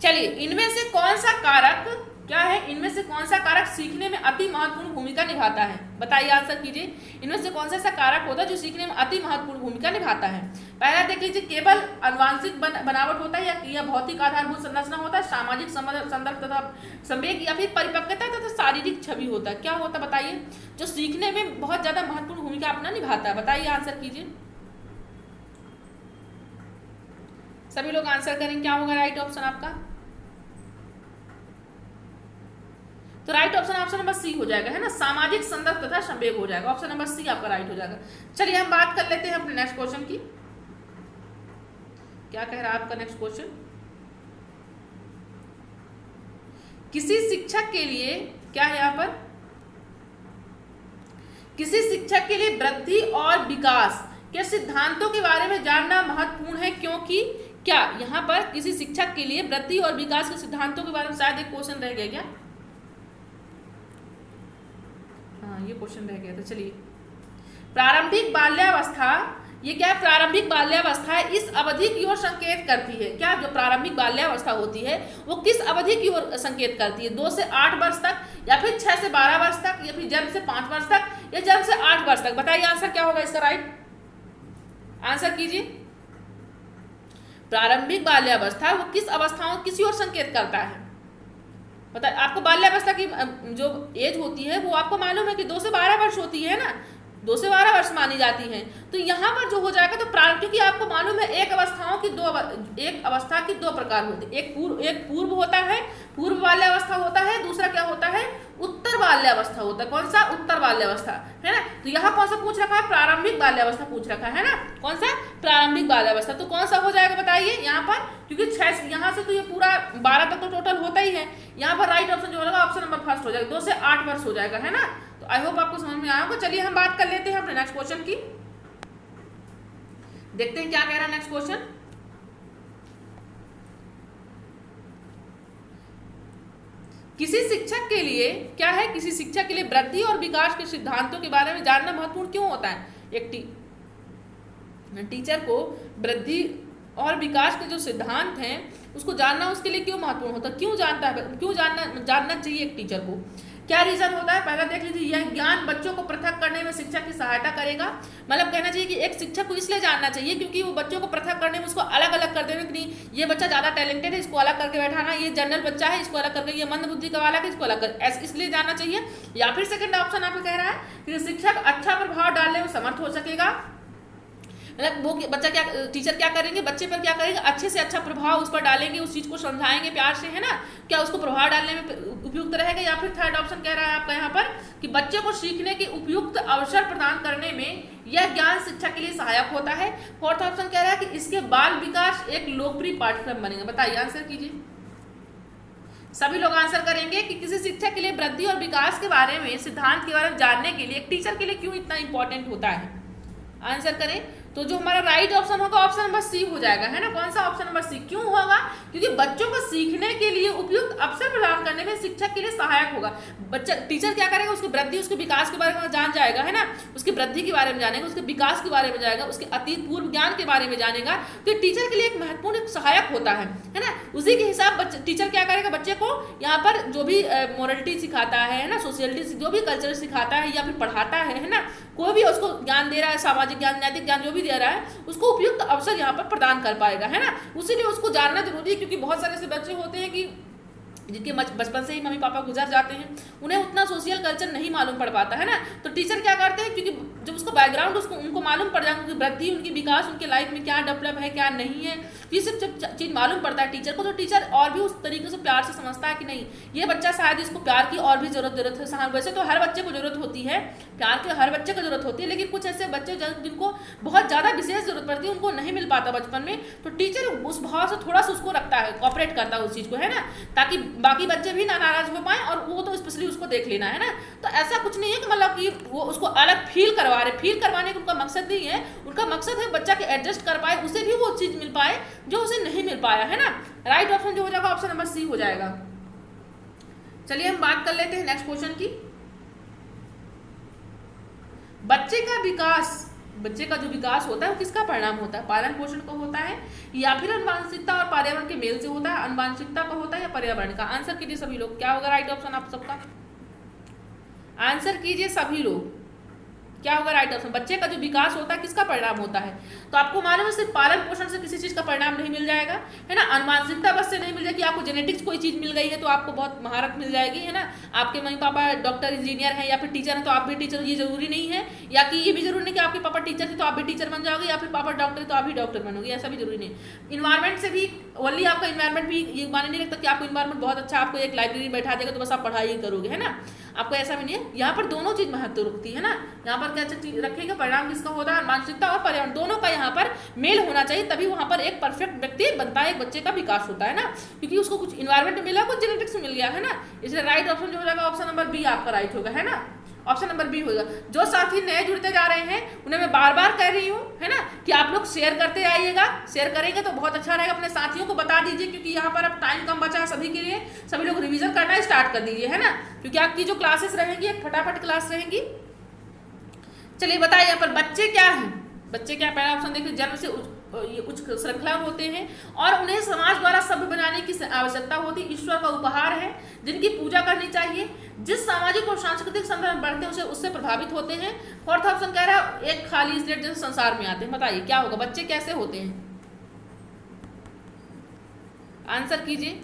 चलिए, इनमें से कौन सा कारक क्या है, इनमें से कौन सा कारक सीखने में अति महत्वपूर्ण भूमिका निभाता है बताइए, आंसर कीजिए। इनमें से कौन सा ऐसा कारक होता है जो सीखने में अति महत्वपूर्ण भूमिका निभाता है। पहला देख लीजिए, केवल आनुवांशिक बनावट होता है या भौतिक आधारभूत संरचना होता है, सामाजिक संदर्भ तथा संवेग, या फिर परिपक्वता तथा शारीरिक छवि होता है। क्या होता है बताइए, जो सीखने में बहुत ज्यादा महत्वपूर्ण भूमिका अपना निभाता है, बताइए आंसर कीजिए। सभी लोग आंसर करें, क्या होगा राइट ऑप्शन आपका। तो राइट ऑप्शन नंबर सी हो जाएगा, है ना। सामाजिक संदर्भ तथा संवेग हो जाएगा, ऑप्शन नंबर सी आपका राइट हो जाएगा। चलिए हम बात कर लेते हैं अपने नेक्स्ट क्वेश्चन की। क्या कह रहा है आपका नेक्स्ट क्वेश्चन। किसी शिक्षक के लिए क्या है यहाँ पर, किसी शिक्षक के लिए वृद्धि और विकास के सिद्धांतों के बारे में जानना महत्वपूर्ण है, क्योंकि क्या यहाँ पर किसी शिक्षक के लिए वृद्धि और विकास के सिद्धांतों के बारे में शायद एक क्वेश्चन रह गया क्या, हाँ ये क्वेश्चन रह गया था। चलिए, प्रारंभिक बाल्यावस्था ये क्या है, प्रारंभिक बाल्यावस्था है, इस अवधि की ओर संकेत करती है। क्या, जो प्रारंभिक बाल्यावस्था होती है वो किस अवधि की ओर संकेत करती है? 2 से 8 वर्ष तक, या फिर 6 से 12 वर्ष तक, या फिर जन्म से 5 वर्ष तक, या जन्म से 8 वर्ष तक। बताइए आंसर क्या होगा इसका, राइट आंसर कीजिए। प्रारंभिक बाल्यावस्था वो किस अवस्थाओं, किसी ओर संकेत करता है? पता है आपको बाल्यावस्था की जो एज होती है वो आपको मालूम है कि 2 से 12 वर्ष होती है ना, 2 से 12 वर्ष मानी जाती है। तो यहाँ पर जो हो जाएगा, तो क्योंकि आपको मालूम है एक अवस्था की 2 प्रकार होते हैं, एक पूर्व होता है, पूर्व बाल्यावस्था होता है, दूसरा क्या होता है, उत्तर बाल्यावस्था होता है। कौन सा? उत्तर बाल्यावस्था, है ना। तो यहाँ कौन सा पूछ रखा है? प्रारंभिक बाल्यावस्था पूछ रखा है ना। कौन सा? प्रारंभिक बाल्यावस्था। तो कौन सा हो जाएगा बताइए यहाँ पर, क्योंकि 6 यहाँ से तो ये पूरा 12 तक तो टोटल होता ही है। यहाँ पर राइट ऑप्शन जो होगा ऑप्शन नंबर फर्स्ट हो जाएगा, 2 से 8 वर्ष हो जाएगा, है ना। तो आई होप आपको समझ में आया होगा। चलिए हम बात कर लेते हैं अपने नेक्स्ट क्वेश्चन की, देखते हैं क्या कह रहा है नेक्स्ट क्वेश्चन। किसी शिक्षक के लिए क्या है, किसी शिक्षक के लिए वृद्धि और विकास के सिद्धांतों के बारे में जानना महत्वपूर्ण क्यों होता है? एक टीचर को वृद्धि और विकास के जो सिद्धांत हैं उसको जानना उसके लिए क्यों महत्वपूर्ण होता है? क्यों जानना चाहिए एक टीचर को? क्या रीजन होता है? पहला देख लीजिए, यह ज्ञान बच्चों को पृथक करने में शिक्षक की सहायता करेगा। मतलब कहना चाहिए कि एक शिक्षक को इसलिए जानना चाहिए क्योंकि वो बच्चों को पृथक करने में, उसको अलग अलग कर देने, कि नहीं ये बच्चा ज्यादा टैलेंटेड है इसको अलग करके बैठाना, ये जनरल बच्चा है इसको अलग करके, ये मंद बुद्धि का वाला है इसको अलग कर, इसलिए जानना चाहिए। या फिर सेकंड ऑप्शन आपको कह रहा है कि शिक्षक अच्छा प्रभाव डालने में समर्थ हो सकेगा। मतलब वो बच्चा क्या, टीचर क्या करेंगे, बच्चे पर क्या करेंगे, अच्छे से अच्छा प्रभाव उस पर डालेंगे, उस चीज को समझाएंगे प्यार से, है ना। क्या उसको प्रभाव डालने में उपयुक्त रहेगा। या फिर थर्ड ऑप्शन कह रहा है आपका यहाँ पर कि बच्चे को सीखने के उपयुक्त अवसर प्रदान करने में यह ज्ञान शिक्षा के लिए सहायक होता है। फोर्थ ऑप्शन कह रहा है कि इसके बाल विकास एक लोकप्रिय पाठ्यक्रम बनेगा। बताइए आंसर कीजिए। सभी लोग आंसर करेंगे कि किसी शिक्षक के लिए वृद्धि और विकास के बारे में, सिद्धांत के बारे में जानने के लिए एक टीचर के लिए क्यों इतना इंपॉर्टेंट होता है। आंसर करें तो जो हमारा राइट ऑप्शन होगा ऑप्शन नंबर सी हो जाएगा, है ना। कौन सा? Option number C. क्यों होगा? क्योंकि बच्चों को सीखने के लिए उपयुक्त अवसर प्रदान करने में शिक्षक के लिए सहायक होगा। बच्चा, टीचर क्या करेगा, उसकी वृद्धि, उसके विकास के बारे में जान जाएगा, है ना। उसकी वृद्धि के बारे में जानेगा, उसके विकास के बारे में जाएगा, उसके अतीत पूर्व ज्ञान के बारे में जानेगा। तो टीचर के लिए एक महत्वपूर्ण एक सहायक होता है ना। उसी के हिसाब टीचर क्या करेगा, बच्चे को यहाँ पर जो भी मोरलिटी सिखाता है ना, सोशियलिटी, जो भी कल्चर सिखाता है या फिर पढ़ाता है ना, कोई भी उसको ज्ञान दे रहा है, सामाजिक ज्ञान, नैतिक ज्ञान जो भी दे रहा है, उसको उपयुक्त अवसर यहाँ पर प्रदान कर पाएगा, है ना। उसीलिए उसको जानना जरूरी है, क्योंकि बहुत सारे ऐसे बच्चे होते हैं कि जिनके बचपन से ही मम्मी पापा गुजर जाते हैं, उन्हें उतना सोशल कल्चर नहीं मालूम पड़ पाता है ना। तो टीचर क्या करते हैं, क्योंकि जब उसको बैकग्राउंड उनको मालूम पड़ जाए, उनकी वृद्धि, उनकी विकास, उनके लाइफ में क्या डेवलप है क्या नहीं है, ये सब जब चीज़ मालूम पड़ता है टीचर को, तो टीचर और भी उस तरीके से प्यार से समझता है कि नहीं ये बच्चा शायद इसको प्यार की और भी जरूरत है। वैसे तो हर बच्चे को जरूरत होती है, प्यार की हर बच्चे को जरूरत होती है, लेकिन कुछ ऐसे बच्चे जिनको बहुत ज़्यादा विशेष जरूरत पड़ती है, उनको नहीं मिल पाता बचपन में, तो टीचर उस भाव से थोड़ा सा उसको रखता है, कॉपरेट करता है उस चीज़ को, है ना, ताकि बाकी बच्चे भी नाराज हो पाए, और वो तो स्पेशली उसको देख लेना, है ना। तो ऐसा कुछ नहीं है कि मतलब कि वो उसको अलग फील करवा रहे, फील करवाने का उनका मकसद नहीं है। उनका मकसद है बच्चा के एडजस्ट कर पाए, उसे भी वो चीज मिल पाए जो उसे नहीं मिल पाया, है ना। राइट ऑप्शन जो हो जाएगा ऑप्शन नंबर सी हो जाएगा। चलिए हम बात कर लेते हैं नेक्स्ट क्वेश्चन की। बच्चे का जो विकास होता है वो किसका परिणाम होता है? पालन पोषण का होता है, या फिर अनुवांशिकता और पर्यावरण के मेल से होता है? अनुवांशिकता का होता है या पर्यावरण का? आंसर कीजिए सभी लोग, क्या होगा राइट ऑप्शन आप सबका? आंसर कीजिए सभी लोग, क्या होगा राइट ऑप्शन? बच्चे का जो विकास होता है किसका परिणाम होता है? तो आपको मालूम है सिर्फ पालन पोषण से किसी चीज का परिणाम नहीं मिल जाएगा, है ना। अनुवांशिकता बस से नहीं मिल जाएगी, आपको जेनेटिक्स कोई चीज मिल गई है तो आपको बहुत महारत मिल जाएगी, है ना। आपके मम्मी पापा डॉक्टर इंजीनियर हैं या फिर टीचर हैं तो आप भी टीचर, ये जरूरी नहीं है। या कि ये भी जरूरी नहीं कि आपके पापा टीचर थे तो आप भी टीचर बन जाओगे, या फिर पापा डॉक्टर है तो आप भी डॉक्टर बनोगे, ऐसा भी जरूरी नहीं। इन्वायरमेंट से भी ओनली आपका इन्वायरमेंट भी ये माने नहीं रखता कि आपको इन्वायरमेंट बहुत अच्छा, आपको एक लाइब्रेरी में बैठा देगा तो बस आप पढ़ाई करोगे, है ना। आपको ऐसा भी नहीं है, यहाँ पर दोनों चीज महत्व रखती है ना। यहाँ पर क्या रखेगा, परिणाम किसका होता है? मानसिकता और पर्यावरण दोनों का यहाँ पर मेल होना चाहिए, तभी वहां पर एक परफेक्ट व्यक्ति बनता है, एक बच्चे का विकास होता है ना। क्योंकि उसको कुछ इन्वायरमेंट मिला, कुछ जेनेटिक्स मिल गया, है ना। इसलिए राइट ऑप्शन जो हो जाएगा ऑप्शन नंबर बी आपका राइट होगा, है ना। ऑप्शन नंबर बी होगा। जो साथी नए जुड़ते जा रहे हैं उन्हें मैं बार बार कह रही हूँ, है ना, कि आप लोग शेयर करते आइएगा। शेयर करेंगे तो बहुत अच्छा रहेगा, अपने साथियों को बता दीजिए, क्योंकि यहाँ पर अब टाइम कम बचा है सभी के लिए। सभी लोग रिवीजन करना स्टार्ट कर दीजिए, है ना, क्योंकि आपकी जो क्लासेस रहेंगी एक फटाफट क्लास रहेंगी। चलिए बताइए यहाँ पर बच्चे क्या हैं? बच्चे क्या, पहला ऑप्शन देखिए, जन्म से ये उच्च श्रृंखला होते हैं और उन्हें समाज द्वारा सभ्य बनाने की आवश्यकता होती है, ईश्वर का उपहार है जिनकी पूजा करनी चाहिए, जिस सामाजिक और सांस्कृतिक संदर्भ में बढ़ते हैं उससे प्रभावित होते हैं। फोर्थ ऑप्शन कह रहा है एक खाली स्लेट जैसे संसार में आते हैं। बताइए क्या होगा, बच्चे कैसे होते हैं, आंसर कीजिए।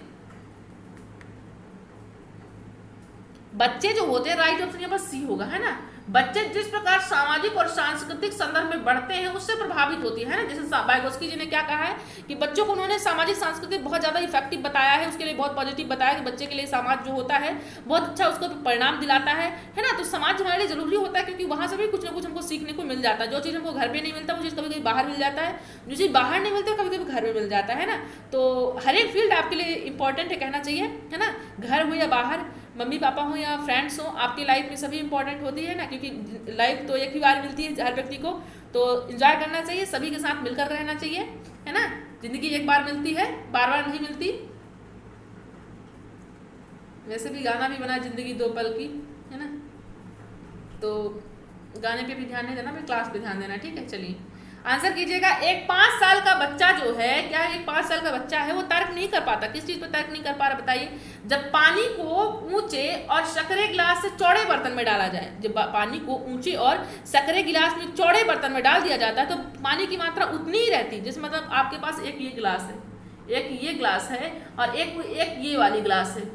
बच्चे जो होते हैं, राइट ऑप्शन यहाँ पर सी होगा, है ना। बच्चे जिस प्रकार सामाजिक और सांस्कृतिक संदर्भ में बढ़ते हैं उससे प्रभावित होती है ना। जैसे वाइगोस्की जी ने क्या कहा है कि बच्चों को उन्होंने सामाजिक सांस्कृतिक बहुत ज़्यादा इफेक्टिव बताया है, उसके लिए बहुत पॉजिटिव बताया कि बच्चे के लिए समाज जो होता है बहुत अच्छा उसको परिणाम दिलाता है ना। तो समाज हमारे लिए जरूरी होता है क्योंकि वहाँ से भी कुछ ना कुछ हमको सीखने को मिल जाता है। जो चीज़ हमको घर पर नहीं मिलता वो चीज़ कभी कभी बाहर मिल जाता है, जो चीज़ बाहर नहीं मिलता कभी कभी घर में मिल जाता है ना। तो हर एक फील्ड आपके लिए इंपॉर्टेंट है, कहना चाहिए, है ना। घर हो या बाहर, मम्मी पापा हो या फ्रेंड्स हो, आपकी लाइफ में सभी इंपॉर्टेंट होती है ना, क्योंकि लाइफ तो एक ही बार मिलती है हर व्यक्ति को। तो एंजॉय करना चाहिए, सभी के साथ मिलकर रहना चाहिए, है ना। जिंदगी एक बार मिलती है, बार बार नहीं मिलती। वैसे भी गाना भी बना जिंदगी दो पल की, है ना। तो गाने पे भी ध्यान नहीं देना, फिर क्लास पे ध्यान देना, ठीक है। चलिए आंसर कीजिएगा। एक 5 साल का बच्चा जो है, क्या है, एक 5 साल का बच्चा है वो तर्क नहीं कर पाता। किस चीज पर तर्क नहीं कर पा रहा, बताइए। जब पानी को ऊंचे और सकरे गिलास से चौड़े बर्तन में डाला जाए, जब पानी को ऊंचे और सकरे गिलास में चौड़े बर्तन में डाल दिया जाता है तो पानी की मात्रा उतनी ही रहती है। जैसे मतलब आपके पास एक ये गिलास है, एक ये गिलास है और एक ये वाली गिलास है,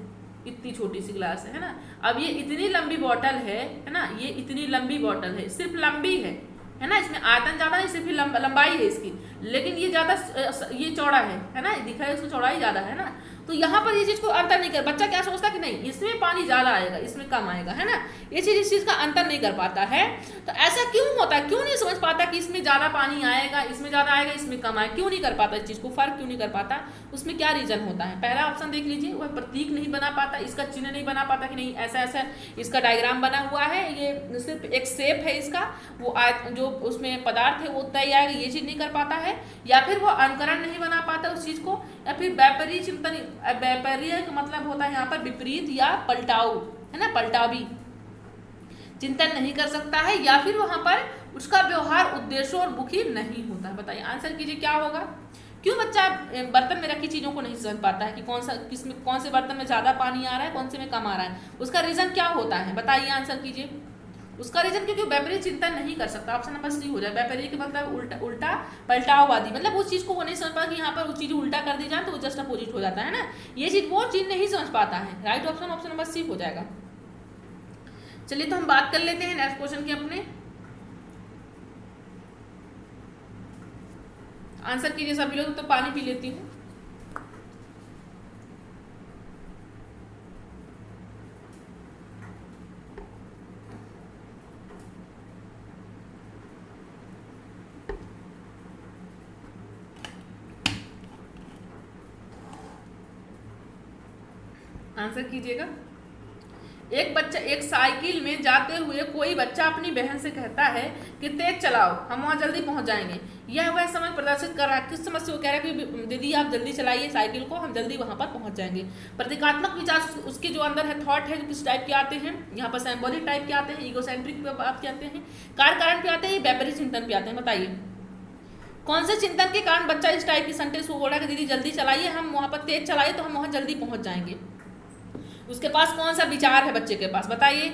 इतनी छोटी सी गिलास है ना। अब ये इतनी लंबी बॉटल है ना, ये इतनी लंबी बॉटल है, सिर्फ लंबी है ना। इसमें आयतन ज्यादा नहीं, सिर्फ लंबाई है इसकी, लेकिन ये ज्यादा ये चौड़ा है ना, दिख रहा है इसकी चौड़ाई ज्यादा है ना। तो यहाँ पर ये चीज को अंतर नहीं कर, बच्चा क्या सोचता कि नहीं इसमें पानी ज्यादा आएगा इसमें कम आएगा, है ना। ये चीज इस चीज का अंतर नहीं कर पाता है। तो ऐसा क्यों होता है, क्यों नहीं समझ पाता कि इसमें ज्यादा पानी आएगा, इसमें ज्यादा आएगा, इसमें कम आएगा, क्यों नहीं कर पाता इस चीज को, फर्क क्यों नहीं कर पाता, उसमें क्या रीजन होता है। पहला ऑप्शन देख लीजिए, वह प्रतीक नहीं बना पाता, इसका चिन्ह नहीं बना पाता कि नहीं ऐसा ऐसा इसका डायग्राम बना हुआ है, ये सिर्फ एक शेप है इसका, वो जो उसमें पदार्थ है वो तय आएगा, ये चीज नहीं कर पाता है। या फिर वो अनुकरण नहीं बना पाता उस चीज को, या फिर व्यापारी चिंतन, व्यापारी का मतलब होता है यहाँ पर विपरीत या पलटाऊ, है ना, पलटावी चिंतन नहीं कर सकता है, या फिर वहां पर उसका व्यवहार उद्देश्यों और मुखी नहीं होता है। बताइए आंसर कीजिए क्या होगा। क्यों बच्चा बर्तन में रखी चीजों को नहीं समझ पाता है कि कौन से बर्तन में ज्यादा पानी आ रहा है, कौन से में कम आ रहा है, उसका रीजन क्या होता है, बताइए आंसर कीजिए। उसका रीजन क्योंकि व्यापारी चिंतन नहीं कर सकता, ऑप्शन नंबर सी हो जाए। व्यापारी के मतलब उल्टा पलटाववादी, मतलब उस चीज को वो नहीं समझ पाता कि यहाँ पर उस चीज उल्टा कर दी जाए तो वो जस्ट अपोजिट हो जाता है ना, ये चीज वो चीज नहीं समझ पाता है। राइट ऑप्शन नंबर सी हो जाएगा। चलिए तो हम बात कर लेते हैं नेक्स्ट क्वेश्चन के अपने। आंसर कीजिए सभी लोग, तो पानी पी लेती हूँ। आंसर कीजिएगा। एक बच्चा, एक साइकिल में जाते हुए कोई बच्चा अपनी बहन से कहता है कि तेज चलाओ, हम वहां जल्दी पहुंच जाएंगे। यह वह समझ प्रदर्शित कर रहा है, किस समझ से वो कह रहा है कि दीदी आप जल्दी चलाइए साइकिल को, हम जल्दी वहां पर पहुंच जाएंगे। प्रतीकात्मक विचार उसके जो अंदर है, थॉट है, किस टाइप के आते हैं, यहाँ पर सिंबॉलिक टाइप के आते हैं, इगोसेंट्रिक पे बात के आते हैं, कार्य कारण पे आते हैं, व्यापारी चिंतन पे आते हैं। बताइए कौन से चिंतन के कारण बच्चा इस टाइप की सेंटेंस को बोल रहा है कि दीदी जल्दी चलाइए, हम वहां पर तेज चलाइए तो हम वहां जल्दी पहुंच जाएंगे। उसके पास कौन सा विचार है बच्चे के पास, बताइए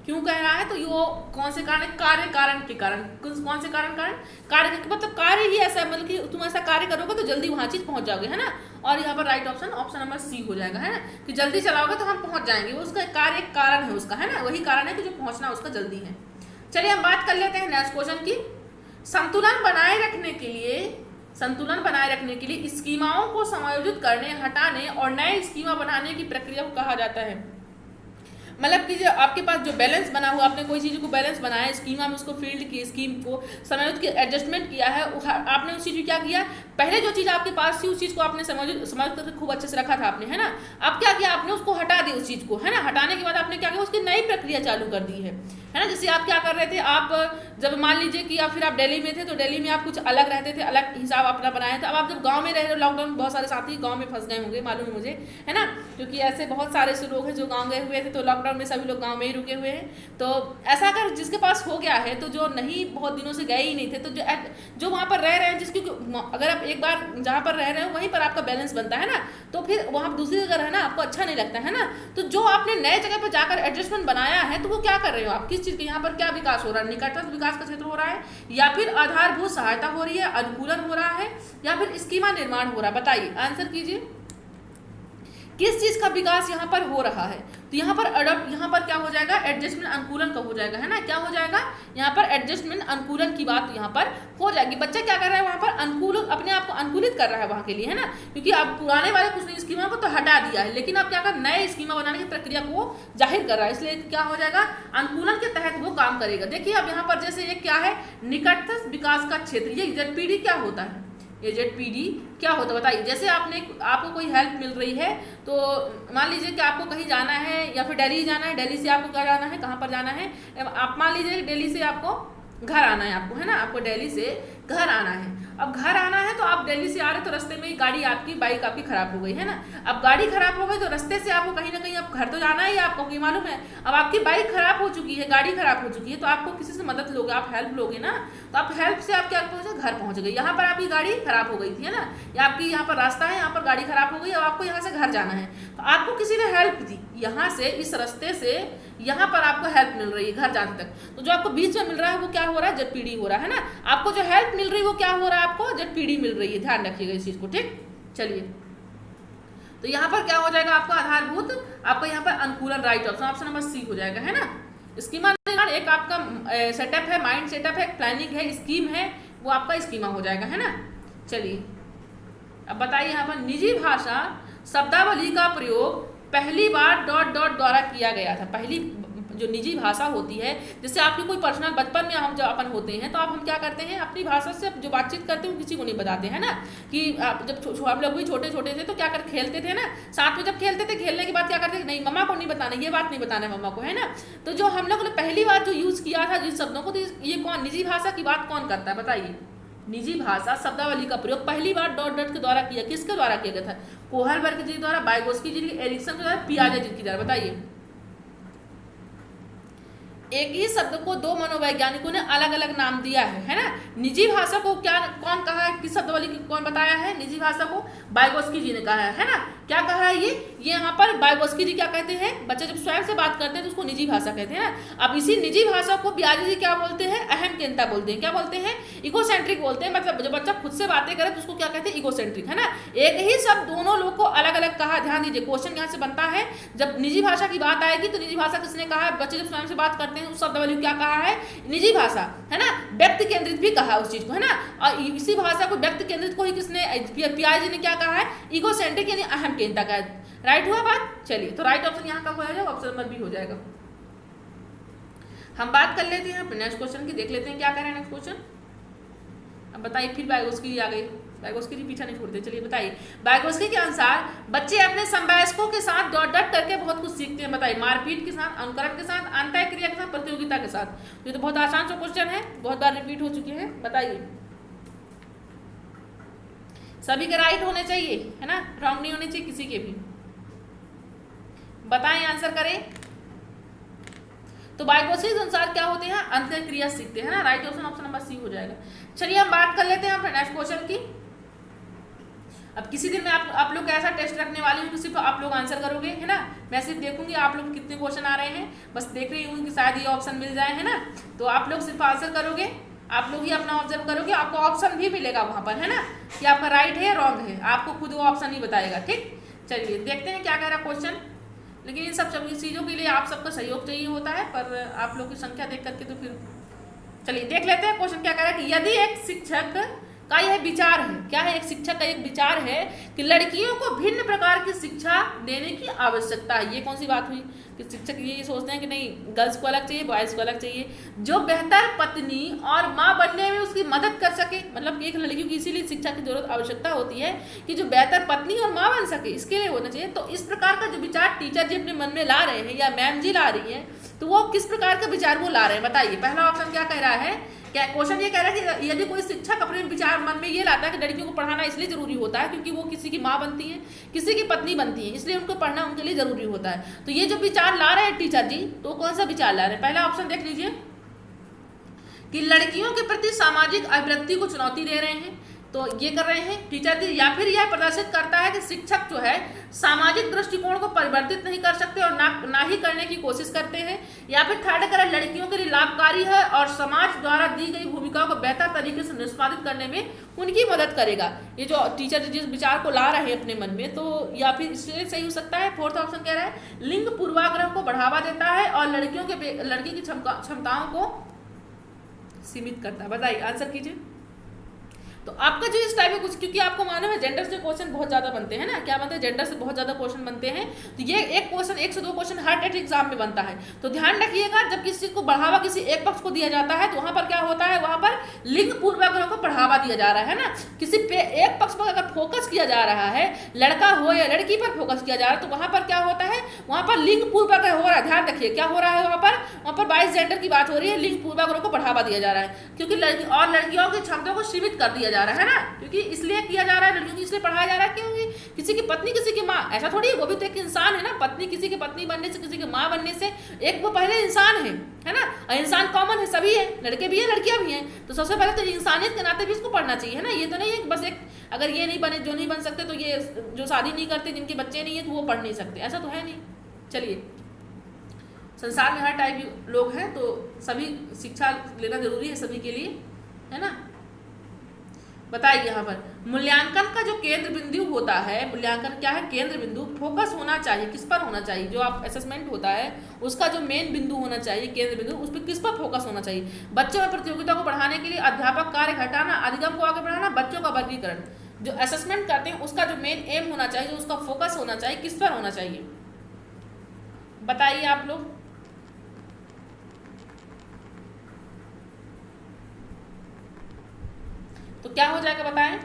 क्यों कह रहा है। तो यो कौन से कारण, कार्य कारण के कारण, कौन से कारण कार्य मतलब कार्य ही ऐसा, मतलब कि तुम ऐसा कार्य करोगे तो जल्दी वहां चीज पहुंच जाओगे, है ना। और यहाँ पर राइट ऑप्शन नंबर सी हो जाएगा, है ना, कि जल्दी चलाओगे तो हम पहुंच जाएंगे, वो उसका कार्य कारण है उसका, है ना, वही कारण है कि जो पहुंचना उसका जल्दी है। चलिए हम बात कर लेते हैं नेक्स्ट क्वेश्चन की। संतुलन बनाए रखने के लिए स्कीमाओं को समायोजित करने, हटाने और नए स्कीमा बनाने की प्रक्रिया को कहा जाता है। मतलब कि जो आपके पास जो बैलेंस बना हुआ, आपने कोई चीज़ को बैलेंस बनाया, स्कीमा में उसको फील्ड की स्कीम को समायोजित किया, एडजस्टमेंट किया है, आपने उस चीज़ को क्या किया, पहले जो चीज़ आपके पास थी उस चीज़ को आपने समझ करके खूब अच्छे से रखा था आपने, है ना। अब क्या किया आपने, उसको हटा दी उस चीज़ को, है ना। हटाने के बाद आपने क्या किया, उसकी नई प्रक्रिया चालू कर दी है ना। जैसे आप क्या कर रहे थे, आप जब मान लीजिए कि फिर आप दिल्ली में थे तो दिल्ली में आप कुछ अलग रहते थे, अलग हिसाब अपना बनाया था। अब आप जब गांव में रह रहे हो, लॉकडाउन बहुत सारे साथी गांव में फंस गए होंगे, मालूम है मुझे, है ना, क्योंकि ऐसे बहुत सारे से लोग हैं जो गांव गए हुए थे, तो लॉकडाउन लॉकडाउन में सभी लोग गांव में ही रुके हुए हैं। तो ऐसा अगर जिसके पास हो गया है, तो जो नहीं बहुत दिनों से गए ही नहीं थे, तो जो वहाँ पर रह रहे हैं, जिसकी अगर आप एक बार जहाँ पर रह रहे हो वहीं पर आपका बैलेंस बनता है ना, तो फिर वहाँ दूसरी जगह रहना आपको अच्छा नहीं लगता है ना। तो जो आपने नए जगह पर जाकर एडजस्टमेंट बनाया है, तो वो क्या कर रहे हो आप, किस चीज़ के यहाँ पर क्या विकास हो रहा है, निकटतम विकास का क्षेत्र हो रहा है, या फिर आधारभूत सहायता हो रही है, अनुकूलन हो रहा है, या फिर स्कीमा निर्माण हो रहा है? बताइए, आंसर कीजिए, किस चीज का विकास यहाँ पर हो रहा है? तो यहाँ पर यहाँ पर क्या हो जाएगा, एडजस्टमेंट अनुकूलन का हो जाएगा, है ना। क्या हो जाएगा यहाँ पर, एडजस्टमेंट अनुकूलन की बात यहाँ पर हो जाएगी। बच्चा क्या कर रहा है वहाँ पर, अनुकूलन, अपने आप को अनुकूलित कर रहा है वहाँ के लिए, है ना, क्योंकि अब पुराने वाले कुछ स्कीमा को तो हटा दिया है, लेकिन अब क्या कर, नए स्कीमा बनाने की प्रक्रिया को जाहिर कर रहा है, इसलिए क्या हो जाएगा, अनुकूलन के तहत वो काम करेगा। देखिए अब यहाँ पर जैसे ये क्या है, निकटतम विकास का क्षेत्र, ये ZPD क्या होता है, ये ZPD क्या होता है बताइए। जैसे आपको कोई हेल्प मिल रही है, तो मान लीजिए कि आपको कहीं जाना है, या फिर दिल्ली जाना है, दिल्ली से आपको क्या जाना है, कहाँ पर जाना है, आप मान लीजिए दिल्ली से आपको घर आना है, आपको, है ना, आपको दिल्ली से घर आना है। अब घर आना है तो आप दिल्ली से आ रहे, तो रास्ते में ही गाड़ी आपकी, बाइक आपकी खराब हो गई, है ना। अब गाड़ी खराब हो गई तो रास्ते से आपको कहीं ना कहीं अब घर तो जाना है, आपको ये मालूम है। अब आपकी बाइक खराब हो चुकी है, गाड़ी खराब हो चुकी है, तो आपको किसी से मदद लोगे, आप हेल्प लोगे ना, तो आप हेल्प से आप क्या पहुंचे, घर पहुंच गए। यहाँ पर आपकी गाड़ी खराब हो गई थी, है ना, या आपकी यहाँ पर रास्ता है, यहाँ पर गाड़ी खराब हो गई, अब आपको यहाँ से घर जाना है, तो आपको किसी ने हेल्प दी, यहाँ से इस रास्ते से यहाँ पर आपको हेल्प मिल रही है घर जाने तक, तो जो आपको बीच में मिल रहा है वो क्या हो रहा है, ZPD हो रहा है ना। आपको जो हेल्प मिल रही है वो क्या हो रहा है, आपको ZPD मिल रही है, ध्यान रखिएगा इस चीज को, ठीक। चलिए, तो यहाँ पर क्या हो जाएगा आपका आधारभूत, आपका यहाँ पर अनुकूलन, राइट ऑप्शन नंबर C हो जाएगा, है ना। स्कीमा एक आपका सेटअप है, माइंड सेटअप है, प्लानिंग है, स्कीम है, वो आपका स्कीमा हो जाएगा, है ना। चलिए अब बताइए, यहाँ पर निजी भाषा शब्दावली का प्रयोग पहली बार ... द्वारा किया गया था। पहली जो निजी भाषा होती है, जैसे आपकी कोई पर्सनल, बचपन में हम जब अपन होते हैं तो आप हम क्या करते हैं, अपनी भाषा से जो बातचीत करते हैं वो किसी को नहीं बताते हैं ना, कि आप जब हम लोग भी छोटे छोटे थे तो क्या कर खेलते थे ना, साथ में जब खेलते थे, खेलने के बाद क्या करते थे, नहीं मम्मा को नहीं बताना, ये बात नहीं बताना है मम्मा को, है ना। तो जो हम लोग ने पहली बार जो यूज किया था जिन शब्दों को, तो ये कौन, निजी भाषा की बात कौन करता है बताइए। निजी भाषा शब्दावली का प्रयोग पहली बार ... के द्वारा किया, किसके द्वारा किया गया था, कोहलबर्ग जी द्वारा, वाइगोत्स्की जी, एरिक्सन के द्वारा, पियाजे जी के द्वारा। बताइए, एक ही शब्द को दो मनोवैज्ञानिकों ने अलग अलग नाम दिया है ना। निजी भाषा को क्या कौन कहा है, किस शब्दावली कौन बताया है निजी भाषा को, वाइगोत्स्की जी ने कहा है ना। क्या कहा है ये यहाँ पर वाइगोत्स्की जी क्या कहते हैं, बच्चे जब स्वयं से बात करते हैं तो उसको निजी भाषा कहते हैं ना। अब इसी निजी भाषा को पियाजे जी क्या बोलते हैं, अहम केंद्रिता बोलते हैं, क्या बोलते हैं, इगोसेंट्रिक बोलते हैं। मतलब जब बच्चा खुद से बातें करे तो उसको क्या कहते हैं, इगोसेंट्रिक, है ना। एक ही शब्द दोनों लोग को अलग अलग कहा, ध्यान दीजिए, क्वेश्चन यहाँ से बनता है, जब निजी भाषा की बात आएगी तो निजी भाषा किसने कहा है, बच्चे जब स्वयं से बात करते हैं उस शब्दावली क्या कहा है, निजी भाषा, है ना। व्यक्ति केंद्रित भी कहा उस चीज को, है ना। और इसी भाषा को व्यक्ति केंद्रित को ही किसने, पियाजे जी ने क्या कहा है, इगोसेंट्रिक यानी अहम केंद्रिता का है। राइट हुआ बात। चलिए, तो राइट ऑप्शन यहाँ का हो जाएगा, ऑप्शन नंबर B हो जाएगा। हम बात कर लेते हैं नेक्स्ट क्वेश्चन की, देख लेते हैं क्या कह रहे हैं नेक्स्ट क्वेश्चन। अब बताइए, फिर वाइगोत्स्की आ गई, वाइगोत्स्की जी पीछा नहीं छोड़ते। चलिए बताइए, वाइगोत्स्की के अनुसार बच्चे अपने समवयस्कों के साथ डट करके बहुत कुछ सीखते हैं। बताइए, मारपीट के साथ, अनुकरण के साथ, अंतः क्रिया के साथ, प्रतियोगिता के साथ। ये तो बहुत आसान सा क्वेश्चन है, बहुत बार रिपीट हो चुके हैं। बताइए, सभी के राइट होने चाहिए, है ना, रॉन्ग नहीं होने चाहिए किसी के भी। बताएं, आंसर करें। तो वाइगोत्स्की के अनुसार क्या होते हैं, अंतः क्रिया सीखते हैं ना। Right option option number C हो जाएगा। चलिए हम बात कर लेते हैं अपने नेक्स्ट क्वेश्चन की। अब किसी दिन मैं आप लोग का ऐसा टेस्ट रखने वाली हूँ, सिर्फ आप लोग आंसर करोगे, है ना। मैं सिर्फ देखूंगी आप लोग कितने क्वेश्चन आ रहे हैं, बस देख रही हूँ कि शायद ये ऑप्शन मिल जाए, है ना। तो आप लोग सिर्फ आंसर करोगे, आप लोग ही अपना ऑब्जर्व करोगे, आपको ऑप्शन भी मिलेगा वहां पर, है ना, कि आपका राइट है रॉन्ग है, आपको खुद वो ऑप्शन ही बताएगा, ठीक। चलिए देखते हैं क्या कह रहा क्वेश्चन। लेकिन इन सब चीज़ों के लिए आप सबका सहयोग चाहिए होता है, पर आप लोग की संख्या देख करके तो फिर चलिए देख लेते हैं क्वेश्चन क्या कह रहा है कि यदि एक शिक्षक का यह विचार है, क्या है, एक शिक्षक का एक विचार है कि लड़कियों को भिन्न प्रकार की शिक्षा देने की आवश्यकता है। ये कौन सी बात हुई कि शिक्षक ये सोचते हैं कि नहीं गर्ल्स को अलग चाहिए, बॉयज़ को अलग चाहिए, जो बेहतर पत्नी और माँ बनने में उसकी मदद कर सके। मतलब एक लड़कियों की इसीलिए शिक्षा की जरूरत आवश्यकता होती है कि जो बेहतर पत्नी और माँ बन सके, इसके लिए होना चाहिए। तो इस प्रकार का जो विचार टीचर जी अपने मन में ला रहे हैं या मैम जी ला रही हैं, तो वो किस प्रकार का विचार वो ला रहे हैं बताइए। पहला ऑप्शन क्या कह रहा है क्या क्वेश्चन ये कह रहा है कि यदि कोई शिक्षक अपने विचार मन में ये लाता है कि लड़कियों को पढ़ाना इसलिए जरूरी होता है क्योंकि वो किसी की माँ बनती हैं, किसी की पत्नी बनती हैं, इसलिए उनको पढ़ना उनके लिए जरूरी होता है। तो ये जो विचार ला रहे हैं टीचर जी, तो कौन सा विचार ला रहे हैं? पहला ऑप्शन देख लीजिए कि लड़कियों के प्रति सामाजिक अभिवृत्ति को चुनौती दे रहे हैं, तो ये कर रहे हैं टीचर जी। या फिर यह प्रदर्शित करता है कि शिक्षक जो है सामाजिक दृष्टिकोण को परिवर्तित नहीं कर सकते और ना ही करने की कोशिश करते हैं। या फिर थर्ड कलर लड़कियों के लिए लाभकारी है और समाज द्वारा दी गई भूमिकाओं को बेहतर तरीके से निष्पादित करने में उनकी मदद करेगा। ये जो टीचर जिस विचार को ला रहे हैं अपने मन में, तो या फिर इसलिए सही हो सकता है। फोर्थ ऑप्शन कह रहा है लिंग पूर्वाग्रह को बढ़ावा देता है और लड़की की क्षमताओं को सीमित करता है। बताइए, आंसर कीजिए। तो आपका जो इस टाइप में कुछ, क्योंकि आपको मालूम है जेंडर से क्वेश्चन बहुत ज्यादा बनते हैं ना, क्या बनते हैं, जेंडर से बहुत ज्यादा क्वेश्चन बनते हैं। तो ये एक क्वेश्चन, 1 से 2 क्वेश्चन हर टेट एग्जाम में बनता है। तो ध्यान रखिएगा, जब किसी चीज को बढ़ावा किसी एक पक्ष को दिया जाता है तो वहां पर क्या होता है, वहां पर लिंग पूर्वाग्रह को बढ़ावा दिया जा रहा है ना। किसी पे एक पक्ष पर अगर फोकस किया जा रहा है, लड़का हो या लड़की पर फोकस किया जा रहा है, तो वहां पर क्या होता है, वहां पर लिंग पूर्वाग्रह हो रहा है। ध्यान रखिए क्या हो रहा है, वहां पर बाइस जेंडर की बात हो रही है, लिंग पूर्वाग्रह को बढ़ावा दिया जा रहा है, क्योंकि लड़कियों की क्षमता को सीमित कर दिया जा रहा है ना। क्योंकि इसलिए किया जा रहा है, लड़कियों को इसलिए पढ़ाया जा रहा है क्योंकि किसी की पत्नी किसी की माँ, ऐसा थोड़ी है, वो भी तो एक इंसान है ना। पत्नी किसी की पत्नी बनने से, किसी की माँ बनने से, एक वो पहले इंसान है ना। और इंसान कॉमन है, सभी है, लड़के भी हैं लड़कियां भी हैं। तो सबसे पहले तो इंसानियत के नाते भी इसको पढ़ना चाहिए है ना। ये तो नहीं है बस एक, अगर ये नहीं बने, जो नहीं बन सकते, तो ये जो शादी नहीं करते, जिनके बच्चे नहीं है, तो वो पढ़ नहीं सकते, ऐसा तो है नहीं। चलिए, संसार में हर टाइप लोग हैं, तो सभी शिक्षा लेना जरूरी है सभी के लिए, है ना। बताइए यहाँ पर मूल्यांकन का जो केंद्र बिंदु होता है, मूल्यांकन क्या है, केंद्र बिंदु, फोकस होना चाहिए, किस पर होना चाहिए, जो आप असेसमेंट होता है उसका जो मेन बिंदु होना चाहिए, केंद्र बिंदु, उस पर किस पर फोकस होना चाहिए। बच्चों में प्रतियोगिता को बढ़ाने के लिए अध्यापक कार्य घटाना, अधिगम को आगे बढ़ाना, बच्चों का वर्गीकरण। जो असेसमेंट करते हैं उसका जो मेन एम होना चाहिए, उसका फोकस होना चाहिए, किस पर होना चाहिए, बताइए आप लोग। तो क्या हो जाएगा बताएं,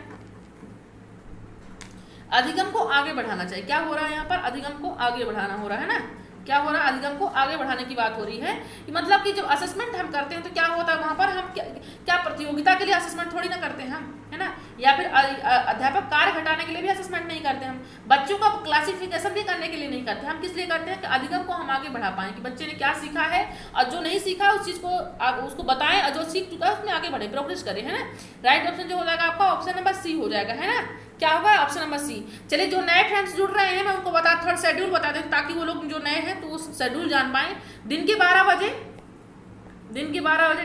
अधिगम को आगे बढ़ाना चाहिए। क्या हो रहा है यहाँ पर, अधिगम को आगे बढ़ाना हो रहा है ना। क्या हो रहा है, अधिगम को आगे बढ़ाने की बात हो रही है। कि मतलब कि जब असेसमेंट हम करते हैं तो क्या होता है, वहां पर हम क्या प्रतियोगिता के लिए असेसमेंट थोड़ी ना करते हैं हम, है ना। या फिर अध्यापक कार्य घटाने के लिए भी असेसमेंट नहीं करते हम, बच्चों का क्लासिफिकेशन भी करने के लिए नहीं करते हम। किस लिए करते हैं कि अधिगम को हम आगे बढ़ा पाएं, कि बच्चे ने क्या सीखा है और जो नहीं सीखा उस चीज को उसको बताएं, और जो सीख चुका है उसमें आगे बढ़े, प्रोग्रेस करें, है ना। राइट ऑप्शन जो हो जाएगा आपका ऑप्शन नंबर सी हो जाएगा, है ना। क्या होगा, ऑप्शन नंबर सी। चलिए, जो नए फ्रेंड्स जुड़ रहे हैं मैं उनको थोड़ा शेड्यूल बता दें, ताकि वो लोग जो नए हैं तो उस शेड्यूल जान पाए। दिन के 12 बजे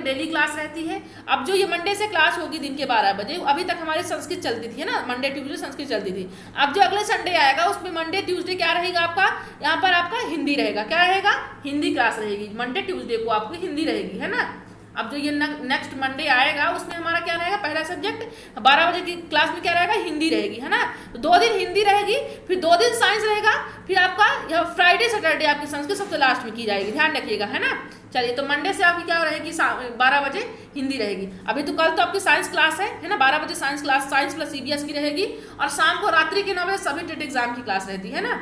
डेली क्लास रहती है। अब जो ये मंडे से क्लास होगी दिन के 12 बजे, अभी तक हमारी संस्कृत चलती थी, है ना, मंडे ट्यूजडे संस्कृत चलती थी। अब जो अगले संडे आएगा उसमें मंडे ट्यूजडे क्या रहेगा आपका, यहाँ पर आपका हिंदी रहेगा। क्या रहेगा, हिंदी क्लास रहेगी। मंडे ट्यूजडे को आपको हिंदी रहेगी, है ना। अब जो ये नेक्स्ट मंडे आएगा उसमें हमारा क्या रहेगा, पहला सब्जेक्ट 12 बजे की क्लास में क्या रहेगा, हिंदी रहेगी, है ना। तो 2 दिन हिंदी रहेगी, फिर 2 दिन साइंस रहेगा, फिर आपका यह फ्राइडे सैटरडे आपकी संस्कृत सबसे लास्ट में की जाएगी, ध्यान रखिएगा, है ना। चलिए, तो मंडे से आपकी क्या रहेगी, 12 बजे हिंदी रहेगी। अभी तो कल तो आपकी साइंस क्लास है ना, 12 बजे science class, science plus CBS की रहेगी, और शाम को रात्रि के 9 बजे सभी टेट एग्जाम की क्लास रहती है ना।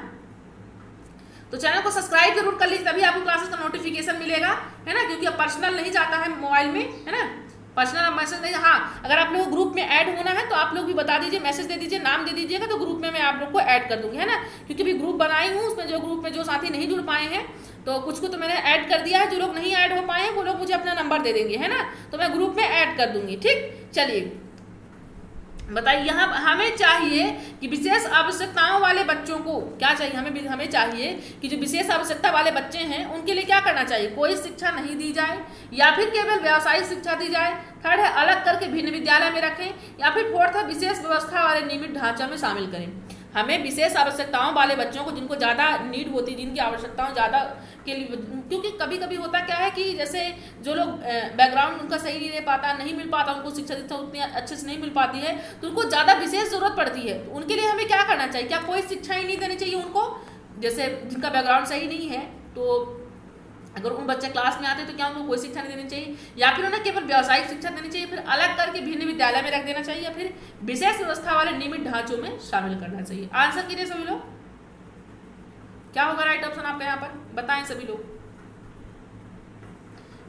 तो चैनल को सब्सक्राइब जरूर कर लीजिए, तभी आपको क्लासेस का नोटिफिकेशन मिलेगा, है ना। क्योंकि अब पर्सनल नहीं जाता है मोबाइल में, है ना, पर्सनल मैसेज नहीं। हाँ, अगर आप लोग ग्रुप में ऐड होना है तो आप लोग भी बता दीजिए, मैसेज दे दीजिए, नाम दे दीजिएगा, तो ग्रुप में मैं आप लोग को ऐड कर दूंगी, है ना। क्योंकि अभी ग्रुप बनाई हूँ, उसमें जो ग्रुप में जो साथी नहीं जुड़ पाए हैं, तो कुछ को तो मैंने ऐड कर दिया है, जो लोग नहीं ऐड हो पाए हैं वो लोग मुझे अपना नंबर दे देंगे, है ना, तो मैं ग्रुप में ऐड कर दूंगी, ठीक। चलिए, बताइए, यहाँ हमें चाहिए कि विशेष आवश्यकताओं वाले बच्चों को क्या चाहिए, हमें चाहिए कि जो विशेष आवश्यकता वाले बच्चे हैं उनके लिए क्या करना चाहिए, कोई शिक्षा नहीं दी जाए, या फिर केवल व्यावसायिक शिक्षा दी जाए। थर्ड है, अलग करके भिन्न विद्यालय में रखें, या फिर फोर्थ है, विशेष व्यवस्था वाले नियमित ढांचा में शामिल करें। हमें विशेष आवश्यकताओं वाले बच्चों को, जिनको ज़्यादा नीड होती है, जिनकी आवश्यकताओं ज़्यादा के लिए, क्योंकि कभी कभी होता क्या है कि जैसे जो लोग बैकग्राउंड उनका सही नहीं रह पाता, नहीं मिल पाता, उनको शिक्षा उतनी अच्छे से नहीं मिल पाती है, तो उनको ज़्यादा विशेष जरूरत पड़ती है। तो उनके लिए हमें क्या करना चाहिए, क्या कोई शिक्षा ही नहीं देनी चाहिए उनको, जैसे जिनका बैकग्राउंड सही नहीं है, तो अगर उन बच्चे क्लास में आते हैं तो क्या उनको कोई शिक्षा नहीं देनी चाहिए, या फिर उन्हें केवल व्यावसायिक शिक्षा देनी चाहिए, फिर अलग करके भिन्न विद्यालय में रख देना चाहिए, या फिर विशेष व्यवस्था वाले नियमित ढांचों में शामिल करना चाहिए। आंसर कीजिए सभी लोग, क्या होगा राइट ऑप्शन आपका यहाँ पर, बताएं सभी लोग।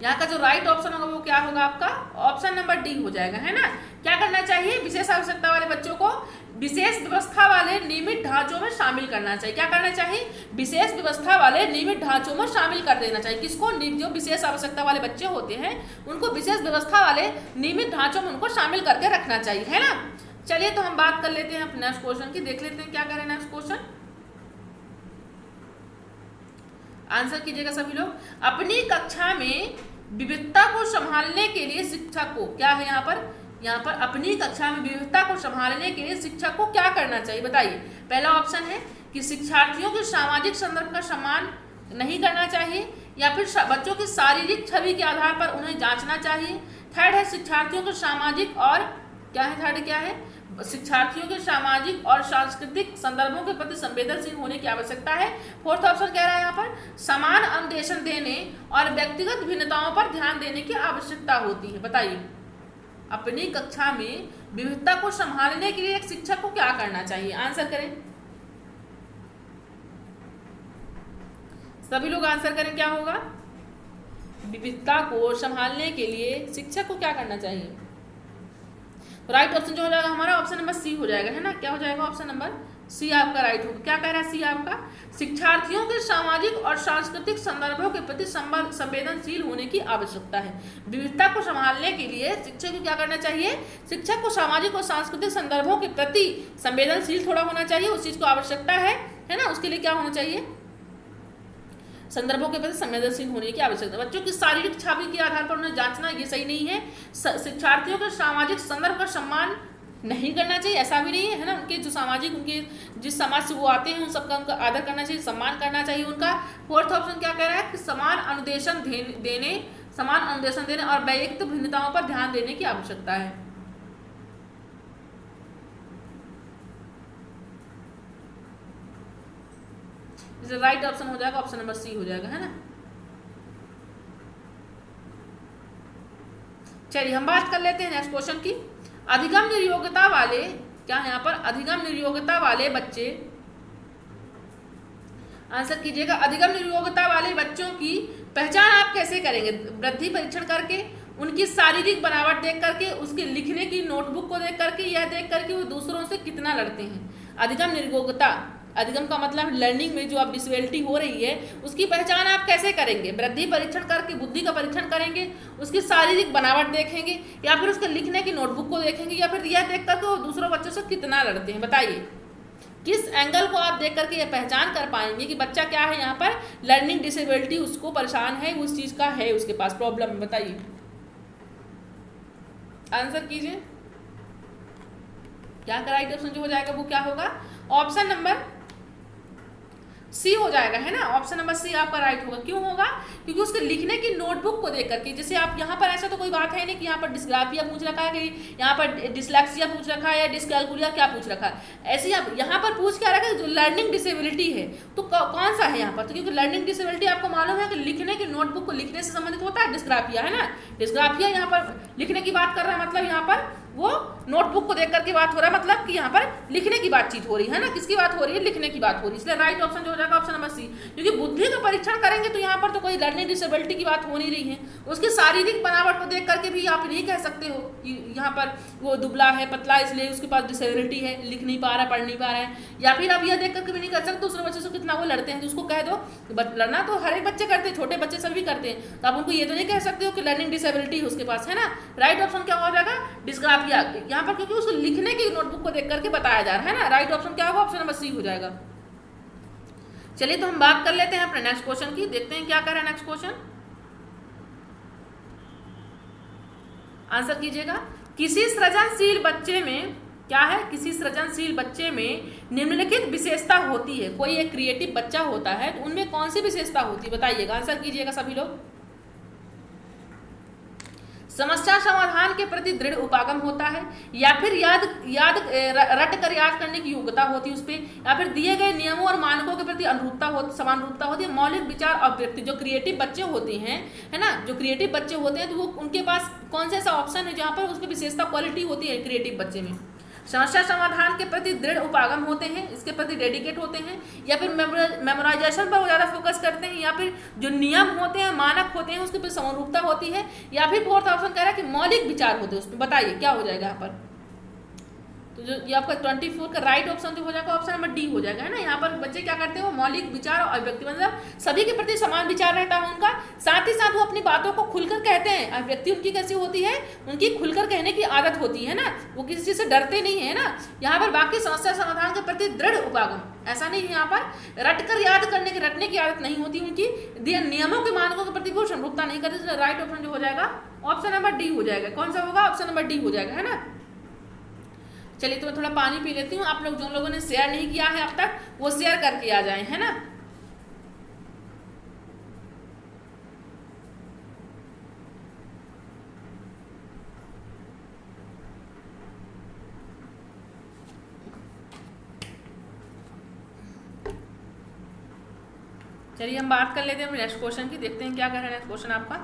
यहाँ का जो राइट ऑप्शन होगा वो क्या होगा आपका ऑप्शन नंबर डी हो जाएगा, है ना। क्या करना चाहिए, विशेष आवश्यकता वाले बच्चों को विशेष व्यवस्था वाले नियमित ढांचों में शामिल करना चाहिए। क्या करना चाहिए, विशेष व्यवस्था वाले नियमित ढांचों में शामिल कर देना चाहिए। किसको, जो विशेष आवश्यकता वाले बच्चे होते हैं उनको विशेष व्यवस्था वाले नियमित ढांचों में उनको शामिल करके रखना चाहिए, है ना। चलिए तो हम बात कर लेते हैं नेक्स्ट क्वेश्चन की, देख लेते हैं क्या करें नेक्स्ट क्वेश्चन। आंसर कीजिएगा सभी लोग। अपनी कक्षा में विविधता को संभालने के लिए शिक्षक को क्या है यहाँ पर अपनी कक्षा में विविधता को संभालने के लिए शिक्षक को क्या करना चाहिए, बताइए। पहला ऑप्शन है कि शिक्षार्थियों के सामाजिक संदर्भ का सम्मान नहीं करना चाहिए, या फिर बच्चों की शारीरिक छवि के आधार पर उन्हें जांचना चाहिए। थर्ड है शिक्षार्थियों के सामाजिक और थर्ड क्या है, शिक्षार्थियों के सामाजिक और सांस्कृतिक संदर्भों के प्रति संवेदनशील होने की आवश्यकता है। फोर्थ ऑप्शन कह रहा है यहाँ पर समान अनुदेशन देने और व्यक्तिगत भिन्नताओं पर ध्यान देने की आवश्यकता होती है। बताइए, अपनी कक्षा में विविधता को संभालने के लिए एक शिक्षक को क्या करना चाहिए, आंसर करें। सभी लोग आंसर करें, क्या होगा, विविधता को संभालने के लिए शिक्षक को क्या करना चाहिए। राइट ऑप्शन जो हो जाएगा हमारा ऑप्शन नंबर सी हो जाएगा, है ना। क्या हो जाएगा, ऑप्शन नंबर सी आपका राइट होगा। क्या कह रहा है सी आपका, शिक्षार्थियों के सामाजिक और सांस्कृतिक संदर्भों के प्रति संवेदनशील होने की आवश्यकता है। विविधता को संभालने के लिए शिक्षक को क्या करना चाहिए, शिक्षक को सामाजिक और सांस्कृतिक संदर्भों के प्रति संवेदनशील थोड़ा होना चाहिए, उस चीज को आवश्यकता है ना। उसके लिए क्या होना चाहिए, संदर्भों के प्रति संवेदनशील होने की आवश्यकता। बच्चों की शारीरिक छवि के आधार पर उन्हें जांचना ये सही नहीं है। शिक्षार्थियों के सामाजिक संदर्भ का सम्मान नहीं करना चाहिए, ऐसा भी नहीं है ना। उनके जो सामाजिक, उनके जिस समाज से वो आते हैं उन सबका उनका आदर करना चाहिए, सम्मान करना चाहिए उनका। फोर्थ ऑप्शन क्या कह रहा है कि समान अनुदेशन देने और व्यक्तिगत भिन्नताओं पर ध्यान देने की आवश्यकता है। राइट ऑप्शन हो जाएगा ऑप्शन नंबर सी हो जाएगा, है ना। चलिए हम बात कर लेते हैं नेक्स्ट क्वेश्चन की। अधिगम निर्योग्यता वाले, क्या है यहाँ पर, अधिगम निर्योग्यता वाले बच्चे, आंसर कीजिएगा। अधिगम निर्योग्यता वाले बच्चों की पहचान आप कैसे करेंगे, वृद्धि परीक्षण करके, उनकी शारीरिक बनावट देख करके, उसके लिखने की नोटबुक को देख करके, यह देख करके वो दूसरों से कितना लड़ते हैं। अधिगम निर्योग्यता, अधिगम का मतलब लर्निंग में जो आप डिसेबिलिटी हो रही है उसकी पहचान आप कैसे करेंगे, वृद्धि परीक्षण करके, बुद्धि का परीक्षण करेंगे, उसकी शारीरिक बनावट देखेंगे, या फिर उसके लिखने की नोटबुक को देखेंगे, या फिर यह देख करके वो दूसरों बच्चों से कितना लड़ते हैं। बताइए किस एंगल को आप देख करके ये पहचान कर पाएंगे कि बच्चा क्या है, यहाँ पर लर्निंग डिसेबिलिटी उसको परेशान है, उस चीज का है उसके पास प्रॉब्लम है। बताइए, आंसर कीजिए। क्या राइट ऑप्शन जो हो जाएगा वो क्या होगा, ऑप्शन नंबर सी हो जाएगा, है ना। ऑप्शन नंबर सी आपका राइट होगा। क्यों होगा, क्योंकि उसके लिखने की नोटबुक को देख करके, जैसे आप यहाँ पर ऐसा तो कोई बात है नहीं कि यहाँ पर डिस्ग्राफिया पूछ रखा है, कि यहाँ पर डिसलेक्सिया पूछ रखा है, या डिस्कैलकुलिया क्या पूछ रखा है, ऐसे आप यहाँ पर पूछ क्या रखा है, जो लर्निंग डिसेबिलिटी है तो कौन सा है यहाँ पर। तो क्योंकि लर्निंग डिसेबिलिटी आपको मालूम है कि लिखने की नोटबुक को लिखने से संबंधित होता है डिस्ग्राफिया, है ना। डिस्ग्राफिया यहाँ पर लिखने की बात कर रहा है, मतलब यहाँ पर वो नोटबुक को देख करके बात हो रहा है, मतलब कि यहाँ पर लिखने की बातचीत हो रही है ना। किसकी बात हो रही है, लिखने की बात हो रही है, इसलिए राइट ऑप्शन जो हो जाएगा ऑप्शन नंबर सी। क्योंकि बुद्धि का परीक्षण करेंगे तो यहाँ पर तो कोई लर्निंग डिसेबिलिटी की बात हो नहीं रही है। उसकी शारीरिक बनावट को देख करके भी आप नहीं कह सकते हो कि यहाँ पर वो दुबला है, पतला, इसलिए उसके पास डिसेबिलिटी है, लिख नहीं पा रहा, पढ़ नहीं पा रहा है। या फिर आप यह देख करके भी नहीं कह सकते दूसरे बच्चे से कितना वो लड़ते हैं, तो उसको कह दो, लड़ना तो हर एक बच्चे करते हैं, छोटे बच्चे सभी करते हैं, तो आप उनको ये तो नहीं कह सकते हो कि लर्निंग डिसेबिलिटी है उसके पास, है ना। राइट ऑप्शन क्या हो जाएगा, डिस्ग्राफिया। यहाँ पर क्योंकि उसको लिखने की नोटबुक को देख करके बताया जा रहा है ना। राइट ऑप्शन क्या होगा, ऑप्शन नंबर सी हो जाएगा। चलिए तो हम बात कर लेते हैं अपने नेक्स्ट क्वेश्चन की, देखते हैं क्या कर रहा है नेक्स्ट क्वेश्चन। आंसर कीजिएगा। किसी सृजनशील बच्चे में क्या है, किसी सृजनशील बच्चे में निम्नलिखित विशेषता होती है। कोई एक क्रिएटिव बच्चा होता है तो उनमें कौन सी विशेषता होती है, बताइएगा, आंसर कीजिएगा सभी लोग। समस्या समाधान के प्रति दृढ़ उपागम होता है, या फिर रट कर याद करने की योग्यता होती है उस पर, या फिर दिए गए नियमों और मानकों के प्रति समान रूपता होती है। मौलिक विचार और व्यक्ति, जो क्रिएटिव बच्चे होते हैं, है ना, जो क्रिएटिव बच्चे होते हैं तो वो उनके पास कौन सा ऐसा ऑप्शन है जहाँ पर उस पर विशेषता क्वालिटी होती है क्रिएटिव बच्चे में। समस्या समाधान के प्रति दृढ़ उपागम होते हैं, इसके प्रति डेडिकेट होते हैं, या फिर मेमोराइजेशन पर ज़्यादा फोकस करते हैं, या फिर जो नियम होते हैं मानक होते हैं उसके प्रति समरूपता होती है, या फिर फोर्थ ऑप्शन कह रहा है कि मौलिक विचार होते हैं उसमें। बताइए क्या हो जाएगा यहाँ पर। तो जो ये आपका 24 का राइट ऑप्शन जो हो जाएगा ऑप्शन नंबर डी हो जाएगा, है ना। यहाँ पर बच्चे क्या करते हैं, वो मौलिक विचार और अभिव्यक्ति, मतलब सभी के प्रति समान विचार रहता है उनका, साथ ही साथ वो अपनी बातों को खुलकर कहते हैं। अभिव्यक्ति उनकी कैसी होती है, उनकी खुलकर कहने की आदत होती है ना, वो किसी चीज से डरते नहीं है ना। यहाँ पर बाकी समस्या समाधान के प्रति दृढ़ उपागम, ऐसा नहीं है यहाँ पर रटकर याद करने की, रटने की आदत नहीं होती उनकी, नियमों के मानकों के प्रति वो समरूपता नहीं करते। राइट ऑप्शन जो हो जाएगा ऑप्शन नंबर डी हो जाएगा। कौन सा होगा, ऑप्शन नंबर डी हो जाएगा, है ना। चलिए तो मैं थोड़ा पानी पी लेती हूँ। आप लोग जो लोगों ने शेयर नहीं किया है अब तक वो शेयर करके आ जाएं, है ना। चलिए हम बात कर लेते हैं नेक्स्ट क्वेश्चन की, देखते हैं क्या कह रहा है नेक्स्ट क्वेश्चन आपका।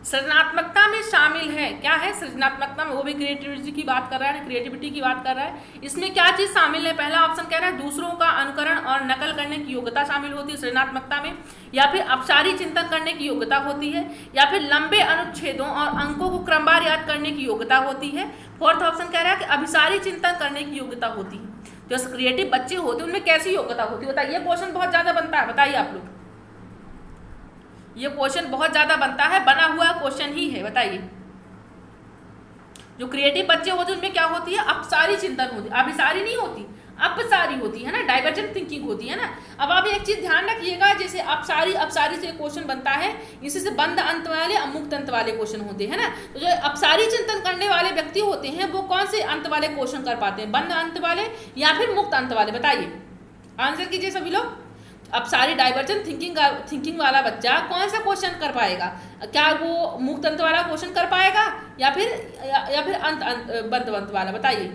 सृजनात्मकता में शामिल है, क्या है सृजनात्मकता में, वो भी क्रिएटिविटी की बात कर रहा है, क्रिएटिविटी की बात कर रहा है। इसमें क्या चीज शामिल है, पहला ऑप्शन कह रहा है दूसरों का अनुकरण और नकल करने की योग्यता शामिल होती है सृजनात्मकता में, या फिर अपसारी चिंतन करने की योग्यता होती है, या फिर लंबे अनुच्छेदों और अंकों को क्रमवार याद करने की योग्यता होती है। फोर्थ ऑप्शन कह रहा है कि अभिसारी चिंतन करने की योग्यता होती है। जो क्रिएटिव बच्चे होते हैं उनमें कैसी योग्यता होती है, बताइए। क्वेश्चन बहुत ज्यादा बनता है, बताइए आप लोग, ये क्वेश्चन बहुत ज्यादा बनता है, बना हुआ क्वेश्चन ही है, बताइए। जो क्रिएटिव बच्चे होते हैं उनमें क्या होती है, अपसारी चिंतन होती है, अभिसारी नहीं होती, अपसारी होती है ना, डाइवर्जेंट थिंकिंग होती है ना। अब आप एक चीज ध्यान रखिएगा, जैसे अपसारी से क्वेश्चन बनता है, इसी से बंद अंत वाले और मुक्त अंत वाले क्वेश्चन होते हैं ना। तो जो अपसारी चिंतन करने वाले व्यक्ति होते हैं वो कौन से अंत वाले क्वेश्चन कर पाते हैं, बंद अंत वाले या फिर मुक्त अंत वाले, बताइए। आंसर कीजिए सभी लोग। अब सारी डाइवर्जेंट थिंकिंग वाला बच्चा कौन सा क्वेश्चन कर पाएगा, क्या वो मुक्त अंत वाला क्वेश्चन कर पाएगा या फिर बंद अंत वाला, बताइए।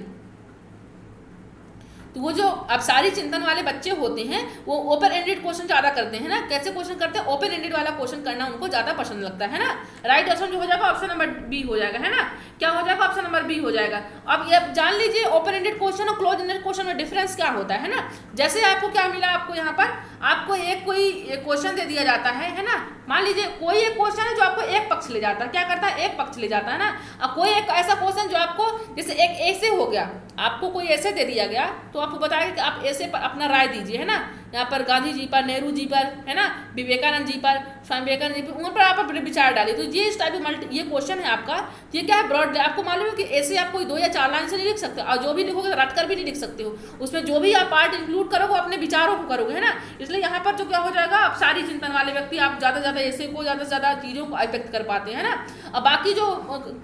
तो वो जो अपसारी चिंतन वाले बच्चे होते हैं वो ओपन एंडेड क्वेश्चन ज्यादा करते हैं ना। कैसे क्वेश्चन करते हैं, ओपन एंडेड वाला क्वेश्चन करना उनको ज्यादा पसंद लगता है ना। राइट ऑप्शन जो हो जाएगा ऑप्शन नंबर बी हो जाएगा, है ना। क्या हो जाएगा, ऑप्शन नंबर बी हो जाएगा। अब ये जान लीजिए ओपन एंडेड क्वेश्चन और क्लोज एंडेड क्वेश्चन में डिफरेंस क्या होता है ना। जैसे आपको क्या मिला, आपको यहाँ पर आपको एक कोई क्वेश्चन दे दिया जाता है ना। मान लीजिए कोई एक क्वेश्चन है जो आपको एक पक्ष ले जाता है, क्या करता है, एक पक्ष ले जाता है ना। और कोई एक ऐसा क्वेश्चन जो आपको जैसे एक ऐसे हो गया, आपको कोई ऐसे दे दिया गया तो आपको बताया कि आप ऐसे पर अपना राय दीजिए, है ना। यहाँ पर गांधी जी पर, नेहरू जी पर, है ना, विवेकानंद जी पर, स्वामी विवेकानंद जी पर, उन पर आप अपने विचार डालिए। तो ये इस टाइप ये क्वेश्चन है आपका। ये क्या है, ब्रॉड। आपको मालूम है कि ऐसे आप कोई 2 या 4 लाइन से नहीं लिख सकते, और जो भी लिखोगे रटकर भी नहीं लिख सकते हो। उसमें जो भी आप पार्ट इंक्लूड करोगे अपने विचारों को करोगे, है ना। इसलिए यहाँ पर जो क्या हो जाएगा, आप सारी चिंतन वाले व्यक्ति आप ज्यादा से ज्यादा ऐसे को ज्यादा से ज्यादा चीजों को अफेक्ट कर पाते हैं ना। और बाकी जो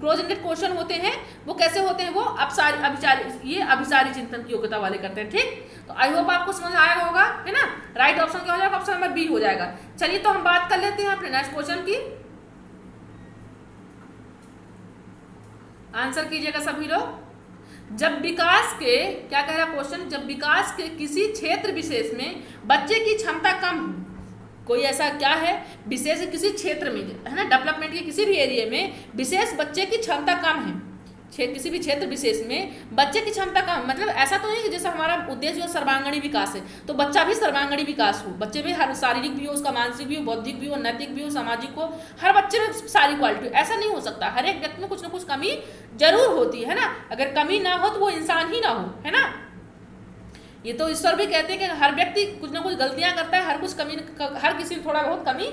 क्लोज एंडेड क्वेश्चन होते हैं वो कैसे होते हैं, वो अभिसारी चिंतन की योग्यता वाले करते हैं। ठीक, तो आई होप आपको समझ आया होगा, है ना। राइट ऑप्शन क्या हो जाएगा, ऑप्शन नंबर बी हो जाएगा। चलिए तो हम बात कर लेते हैं अपने नेक्स्ट क्वेश्चन की। आंसर कीजिएगा सभी लोग। जब विकास के, क्या कह रहा है क्वेश्चन, जब विकास के किसी क्षेत्र विशेष में बच्चे की क्षमता कम हो, कोई ऐसा क्या है विशेष किसी क्षेत्र में, है ना, डेवलपमेंट के किसी भी एरिया में विशेष बच्चे की क्षमता कम है, किसी भी क्षेत्र विशेष में बच्चे की क्षमता कम, मतलब ऐसा तो नहीं कि जैसे हमारा उद्देश्य जो सर्वांगीण विकास है तो बच्चा भी सर्वांगीण विकास हो, बच्चे में हर शारीरिक भी हो, उसका मानसिक भी हो, बौद्धिक भी हो, नैतिक भी हो, सामाजिक हो, हर बच्चे में सारी क्वालिटी हो, ऐसा नहीं हो सकता। हर एक व्यक्ति में कुछ ना कुछ कमी जरूर होती है ना। अगर कमी ना हो तो वो इंसान ही ना हो, है ना। ये तो ईश्वर भी कहते हैं कि हर व्यक्ति कुछ ना कुछ गलतियां करता है, हर किसी में थोड़ा बहुत कमी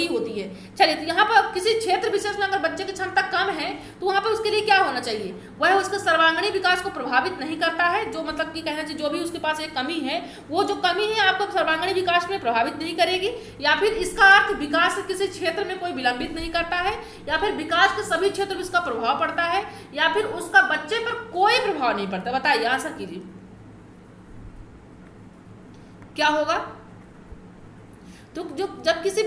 होती है। चलिए तो यहाँ पर किसी क्षेत्र विशेष में अगर बच्चे की क्षमता कम है तो वहाँ पर उसके लिए क्या होना चाहिए, वह उसके सर्वांगीण विकास को प्रभावित नहीं करता है। जो मतलब कि कहना चाहिए जो भी उसके पास एक कमी है, वो जो कमी है आपको सर्वांगीण विकास में प्रभावित नहीं करेगी, या फिर इसका अर्थ विकास के किसी क्षेत्र में कोई विलंबित नहीं करता है, या फिर विकास के सभी क्षेत्र में इसका प्रभाव पड़ता है, या फिर उसका बच्चे पर कोई प्रभाव नहीं पड़ता। बताइए, आंसर कीजिए क्या होगा। तो जो जब किसी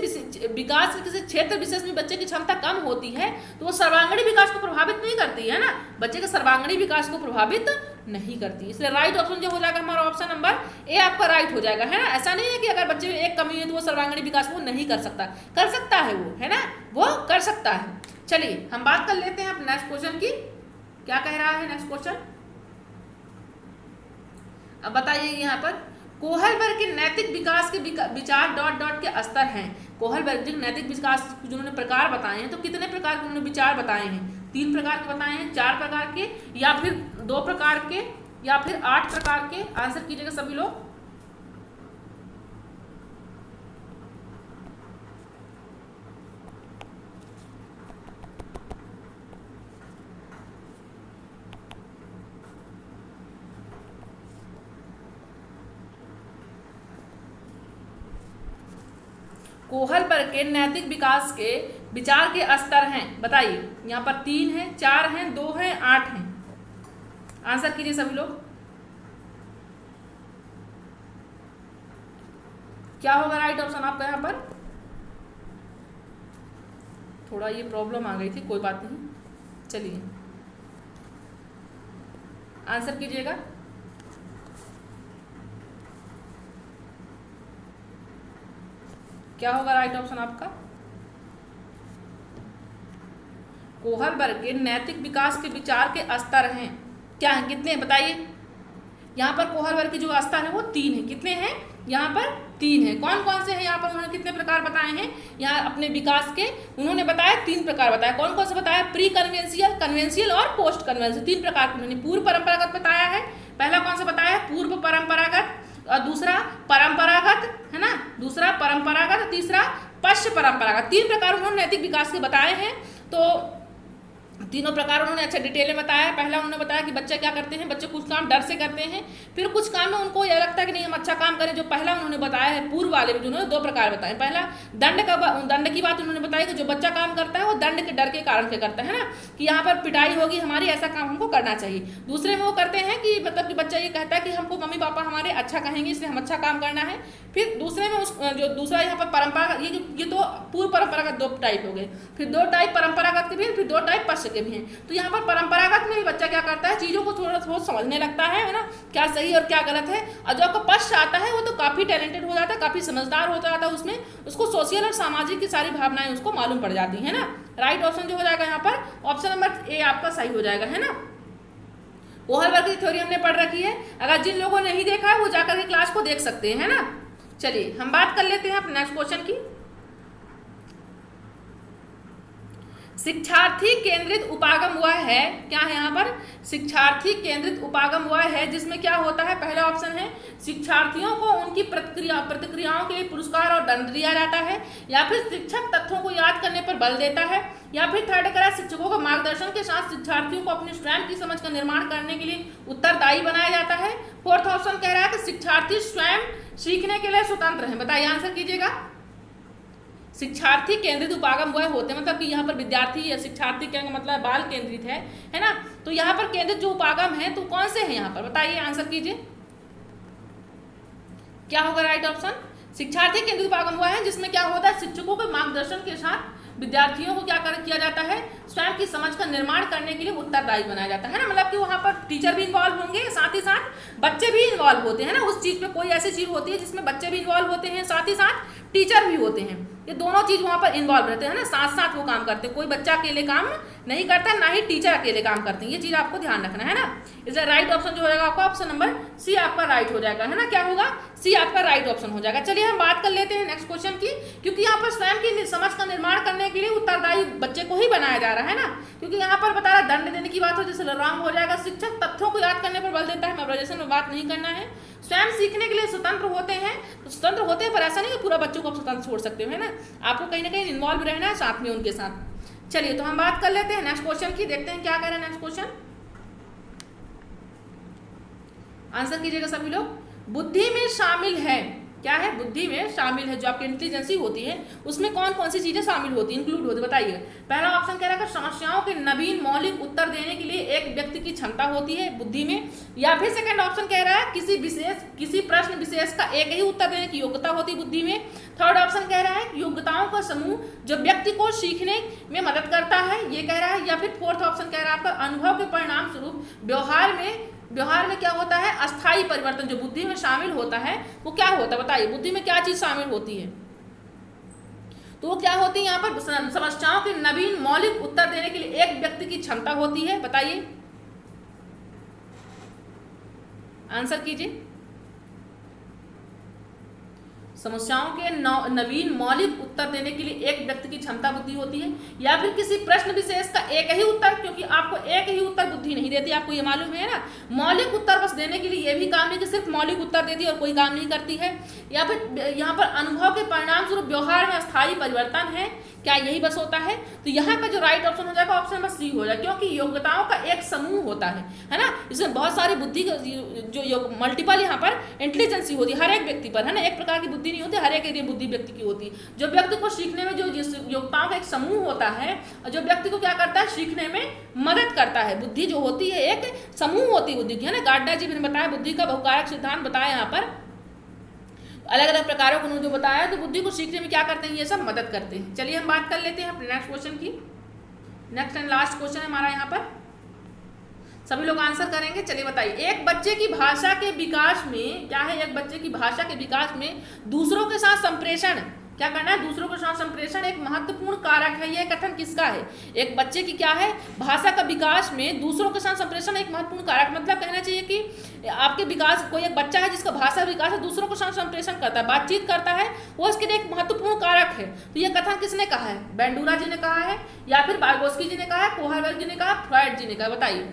विकास के किसी क्षेत्र विशेष में बच्चे की क्षमता कम होती है तो वो सर्वांगीण विकास को प्रभावित नहीं करती है ना, बच्चे के सर्वांगीण विकास को प्रभावित नहीं करती। इसलिए राइट ऑप्शन जो हो जाएगा हमारा ऑप्शन नंबर ए आपका राइट हो जाएगा, है ना। ऐसा नहीं है कि अगर बच्चे में एक कमी है तो वो सर्वांगीण विकास वो नहीं कर सकता, कर सकता है वो, है ना, वो कर सकता है। चलिए हम बात कर लेते हैं अपने नेक्स्ट क्वेश्चन की। क्या कह रहा है नेक्स्ट क्वेश्चन? अब बताइए यहाँ पर कोहलबर्ग के नैतिक विकास के विचार डॉट डॉट के स्तर हैं। कोहलबर्ग के नैतिक विकास जिन्होंने प्रकार बताए हैं, तो कितने प्रकार के उन्होंने विचार बताए हैं? 3 प्रकार के बताए हैं, 4 प्रकार के, या फिर 2 प्रकार के, या फिर 8 प्रकार के? आंसर कीजिएगा सभी लोग। कोहलबर्ग के नैतिक विकास के विचार के स्तर हैं, बताइए। यहाँ पर 3 हैं, 4 हैं, 2 हैं, 8 हैं। आंसर कीजिए सभी लोग। क्या होगा राइट ऑप्शन आपका? यहाँ पर थोड़ा ये प्रॉब्लम आ गई थी, कोई बात नहीं, चलिए आंसर कीजिएगा। क्या होगा राइट ऑप्शन आपका? कोहलबर्ग के नैतिक विकास के विचार के स्तर हैं, क्या हैं, कितने हैं बताइए। यहाँ पर कोहलबर्ग के जो स्तर है वो 3 है। कितने हैं? यहाँ पर 3 है। कौन कौन से हैं? यहाँ पर उन्होंने कितने प्रकार बताए हैं? यहाँ अपने विकास के उन्होंने बताया 3 प्रकार बताया। कौन कौन से बताया? प्री कन्वेंशियल, कन्वेंशियल और पोस्ट कन्वेंशियल, 3 प्रकार के उन्होंने। पूर्व परंपरागत बताया है, पहला कौन सा बताया? पूर्व परंपरागत, और दूसरा परंपरागत, है ना, दूसरा परंपरागत, तीसरा पश्च परंपरागत। 3 प्रकार उन्होंने नैतिक विकास के बताए हैं। तो तीनों प्रकार उन्होंने अच्छा डिटेल में बताया। पहला उन्होंने बताया कि बच्चे क्या करते हैं, बच्चे कुछ काम डर से करते हैं, फिर कुछ काम में उनको यह लगता है कि नहीं हम अच्छा काम करें। जो पहला उन्होंने बताया है पूर्व वाले में, जिन्होंने 2 प्रकार बताए। पहला दंड की बात उन्होंने बताई कि जो बच्चा काम करता है वो दंड के डर के कारण से करता है ना, कि यहाँ पर पिटाई होगी हमारी, ऐसा काम हमको करना चाहिए। दूसरे में वो करते हैं कि मतलब कि बच्चा ये कहता है कि हमको मम्मी पापा हमारे अच्छा कहेंगे, इसलिए हम अच्छा काम करना है। फिर दूसरे में जो दूसरा यहाँ पर परंपरागत, ये तो पूर्व परंपरागत 2 टाइप हो गए। फिर 2 टाइप परंपरागत के भी, फिर 2 टाइप पश्च के भी हैं। तो यहाँ पर परंपरागत में भी बच्चा क्या करता है, चीज़ों को थोड़ा बहुत समझने लगता है ना, क्या सही और क्या गलत है। और जो आपका पश्च आता है वो तो काफ़ी टैलेंटेड हो जाता है, काफ़ी समझदार हो जाता है, उसमें उसको सोशल और सामाजिक की सारी भावनाएं उसको मालूम पड़ जाती है ना। राइट ऑप्शन जो हो जाएगा यहाँ पर ऑप्शन नंबर ए आपका सही हो जाएगा, है ना। कोहलबर्ग की थ्योरी हमने पढ़ रखी है, अगर जिन लोगों ने नहीं देखा है वो जाकर के क्लास को देख सकते हैं, है ना। चलिए हम बात कर लेते हैं अपने नेक्स्ट क्वेश्चन की। शिक्षार्थी केंद्रित उपागम वह है, क्या है यहाँ पर? शिक्षार्थी केंद्रित उपागम वह है जिसमें क्या होता है? पहला ऑप्शन है शिक्षार्थियों को उनकी प्रतिक्रियाओं के लिए पुरस्कार और दंड दिया जाता है, या फिर शिक्षक तथ्यों को याद करने पर बल देता है, या फिर थर्ड करा शिक्षकों के मार्गदर्शन के साथ शिक्षार्थियों को अपनी स्वयं की समझ का निर्माण करने के लिए उत्तरदायी बनाया जाता है। फोर्थ ऑप्शन कह रहा है कि शिक्षार्थी स्वयं सीखने के लिए स्वतंत्र है। बताइए आंसर कीजिएगा। शिक्षार्थी केंद्रित उपागम वह होते हैं, मतलब कि यहाँ पर विद्यार्थी या शिक्षार्थी का मतलब बाल केंद्रित है ना। तो यहाँ पर केंद्रित जो उपागम है तो कौन से हैं यहाँ पर? बताइए आंसर कीजिए। क्या होगा राइट ऑप्शन? शिक्षार्थी केंद्रित उपागम वह है जिसमें क्या होता है, शिक्षकों के मार्गदर्शन के साथ विद्यार्थियों को क्या किया जाता है, स्वयं की समझ का निर्माण करने के लिए उत्तरदायी बनाया जाता है ना। मतलब कि वहाँ पर टीचर भी इन्वॉल्व होंगे, साथ ही साथ बच्चे भी इन्वॉल्व होते हैं ना। उस चीज़ पे कोई ऐसी चीज़ होती है जिसमें बच्चे भी इन्वॉल्व होते हैं, साथ ही साथ टीचर भी होते हैं। ये दोनों चीज़ वहाँ पर इन्वॉल्व रहते हैं ना, साथ साथ वो काम करते हैं। कोई बच्चा अकेले काम नहीं करता, ना ही टीचर अकेले काम करते हैं। ये चीज़ आपको ध्यान रखना है ना। इसलिए राइट ऑप्शन जो हो जाएगा आपका ऑप्शन नंबर सी आपका राइट हो जाएगा, है ना। क्या होगा? सी आपका राइट ऑप्शन हो जाएगा। चलिए हम बात कर लेते हैं नेक्स्ट क्वेश्चन की, क्योंकि यहाँ पर स्वयं की समझ का निर्माण करने के लिए उत्तरदायी बच्चे को ही बनाया जा रहा है ना। क्योंकि यहाँ पर बता रहा दंड देने की बात हो, जैसे राम हो जाएगा। शिक्षक तथ्यों को याद करने पर बल देता है, मेमोराइजेशन में बात नहीं करना है। स्वयं सीखने के लिए स्वतंत्र होते हैं, तो स्वतंत्र होते हैं पर ऐसा नहीं कि पूरा बच्चों को आप स्वतंत्र छोड़ सकते हो, है ना। आपको कहीं ना कहीं इन्वॉल्व रहना है साथ में उनके साथ। चलिए तो हम बात कर लेते हैं नेक्स्ट क्वेश्चन की, देखते हैं क्या कह रहे हैं नेक्स्ट क्वेश्चन। आंसर कीजिएगा सभी लोग। बुद्धि में शामिल है, क्या है? बुद्धि में शामिल है, जो आपकी इंटेलिजेंसी होती है उसमें कौन कौन सी चीजें शामिल होती है, इंक्लूड होती है, बताइए। पहला ऑप्शन कह रहा है समस्याओं के नवीन मौलिक उत्तर देने के लिए एक व्यक्ति की क्षमता होती है बुद्धि में, या फिर सेकंड ऑप्शन कह रहा है किसी प्रश्न विशेष का एक ही उत्तर देने की योग्यता होती है बुद्धि में। थर्ड ऑप्शन कह रहा है योग्यताओं का समूह जो व्यक्ति को सीखने में मदद करता है, ये कह रहा है। या फिर फोर्थ ऑप्शन कह रहा है आपका अनुभव के परिणाम स्वरूप व्यवहार में क्या होता है, अस्थायी परिवर्तन जो बुद्धि में शामिल होता है वो क्या होता है, बताइए। बुद्धि में क्या चीज शामिल होती है? तो वो क्या होती है यहाँ पर समस्याओं के नवीन मौलिक उत्तर देने के लिए एक व्यक्ति की क्षमता होती है, बताइए। आंसर कीजिए। समस्याओं के नवीन मौलिक उत्तर देने के लिए एक व्यक्ति की क्षमता बुद्धि होती है, या फिर किसी प्रश्न विशेष का एक ही उत्तर, क्योंकि आपको एक ही उत्तर बुद्धि नहीं देती, आपको ये मालूम है ना। मौलिक उत्तर बस देने के लिए ये भी काम नहीं कि सिर्फ मौलिक उत्तर देती है और कोई काम नहीं करती है। या फिर यहाँ पर अनुभव के परिणाम स्वरूप व्यवहार में अस्थायी परिवर्तन है, क्या यही बस होता है? तो यहाँ का जो राइट ऑप्शन हो जाएगा ऑप्शन नंबर सी हो जाएगा, क्योंकि योग्यताओं का एक समूह होता है ना। इसमें बहुत सारी बुद्धि जो मल्टीपल यहाँ पर इंटेलिजेंसी होती है हर एक व्यक्ति पर, है ना। एक प्रकार की बुद्धि नहीं होती, हर एक बुद्धि व्यक्ति की होती है। जो व्यक्ति को सीखने में जो योग्यताओं का एक समूह होता है, जो व्यक्ति को क्या करता है, सीखने में मदद करता है। बुद्धि जो होती है एक समूह होती है बुद्धि की, है ना। गार्डनर जी ने बताया बुद्धि का बहुकारक सिद्धांत बताया, यहाँ पर अलग अलग प्रकारों को जो बताया, तो बुद्धि को सीखने में क्या करते हैं, ये सब मदद करते हैं। चलिए हम बात कर लेते हैं अपने नेक्स्ट क्वेश्चन की। नेक्स्ट एंड लास्ट क्वेश्चन है हमारा, यहाँ पर सभी लोग आंसर करेंगे। चलिए बताइए, एक बच्चे की भाषा के विकास में क्या है, एक बच्चे की भाषा के विकास में दूसरों के साथ संप्रेषण क्या करना है, दूसरों के साथ संप्रेषण एक महत्वपूर्ण कारक है। यह कथन किसका है? एक बच्चे की क्या है, भाषा का विकास में दूसरों के साथ संप्रेषण एक महत्वपूर्ण कारक, मतलब कहना चाहिए कि आपके विकास, कोई एक बच्चा है जिसका भाषा विकास है, दूसरों के साथ संप्रेषण करता है, बातचीत करता है, वो उसके लिए एक महत्वपूर्ण कारक है। तो यह कथन किसने कहा है? बेंडूरा जी ने कहा है, या फिर वाइगोत्स्की जी ने कहा है, कोहलबर्ग जी ने कहा, फ्रॉइड जी ने कहा? बताइए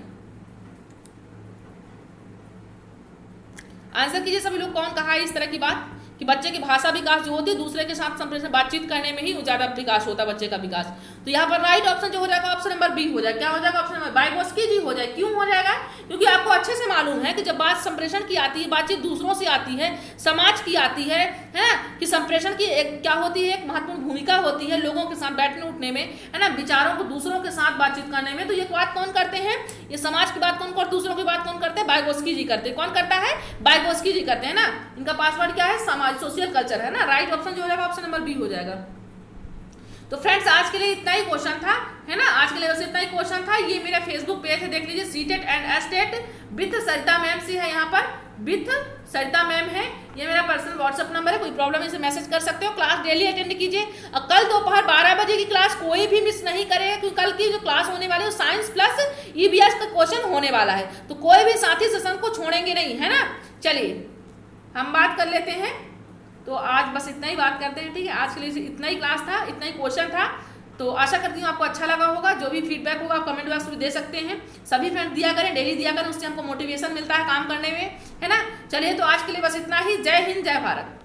आंसर कीजिए सभी लोग, कौन कहा है इस तरह की बात कि बच्चे की भाषा विकास जो होती है दूसरे के साथ संप्रेषण बातचीत करने में ही ज्यादा विकास होता है बच्चे का विकास। तो यहाँ पर राइट ऑप्शन जो हो जाएगा ऑप्शन नंबर बी हो जाएगा। क्या हो जाएगा? ऑप्शन नंबर वाइगोत्स्की जी हो जाए। क्यों हो जाएगा? क्योंकि आपको अच्छे से मालूम है कि जब बात संप्रेषण की आती है, बातचीत दूसरों से आती है, समाज की आती है ना, कि संप्रेषण की एक क्या होती है, एक महत्वपूर्ण भूमिका होती है लोगों के साथ बैठने उठने में, है ना, विचारों को दूसरों के साथ बातचीत करने में। तो ये बात कौन करते हैं? ये समाज की बात कौन कर, दूसरों की बात कौन करते हैं? वाइगोत्स्की जी करते हैं। कौन करता है? वाइगोत्स्की जी करते हैं ना। इनका पासवर्ड क्या है? समाज, सोशल कल्चर, है ना। राइट ऑप्शन जो हो जाएगा ऑप्शन नंबर बी हो जाएगा। तो फ्रेंड्स आज के लिए इतना ही क्वेश्चन था, है ना। आज के लिए बस इतना ही क्वेश्चन था। ये मेरा फेसबुक पेज है, देख लीजिए, CTET and estate with Sarita ma'am से है, यहाँ पर विथ सरिता मैम है। ये मेरा पर्सनल व्हाट्सएप नंबर है, कोई प्रॉब्लम है इसे मैसेज कर सकते हो। क्लास डेली अटेंड कीजिए और कल दोपहर 12 बजे की क्लास कोई भी मिस नहीं करेगा, क्योंकि कल की जो क्लास होने वाली है साइंस प्लस ईवीएस का क्वेश्चन होने वाला है। तो कोई भी साथी सेशन को छोड़ेंगे नहीं, है ना। चलिए हम बात कर लेते हैं। तो आज बस इतना ही बात करते हैं, ठीक है। आज के लिए इतना ही क्लास था, इतना ही क्वेश्चन था। तो आशा करती हूँ आपको अच्छा लगा होगा। जो भी फीडबैक होगा आप कमेंट बॉक्स में दे सकते हैं। सभी फ्रेंड्स दिया करें, डेली दिया करें, उससे हमको मोटिवेशन मिलता है काम करने में, है ना। चलिए तो आज के लिए बस इतना ही। जय हिंद, जय भारत।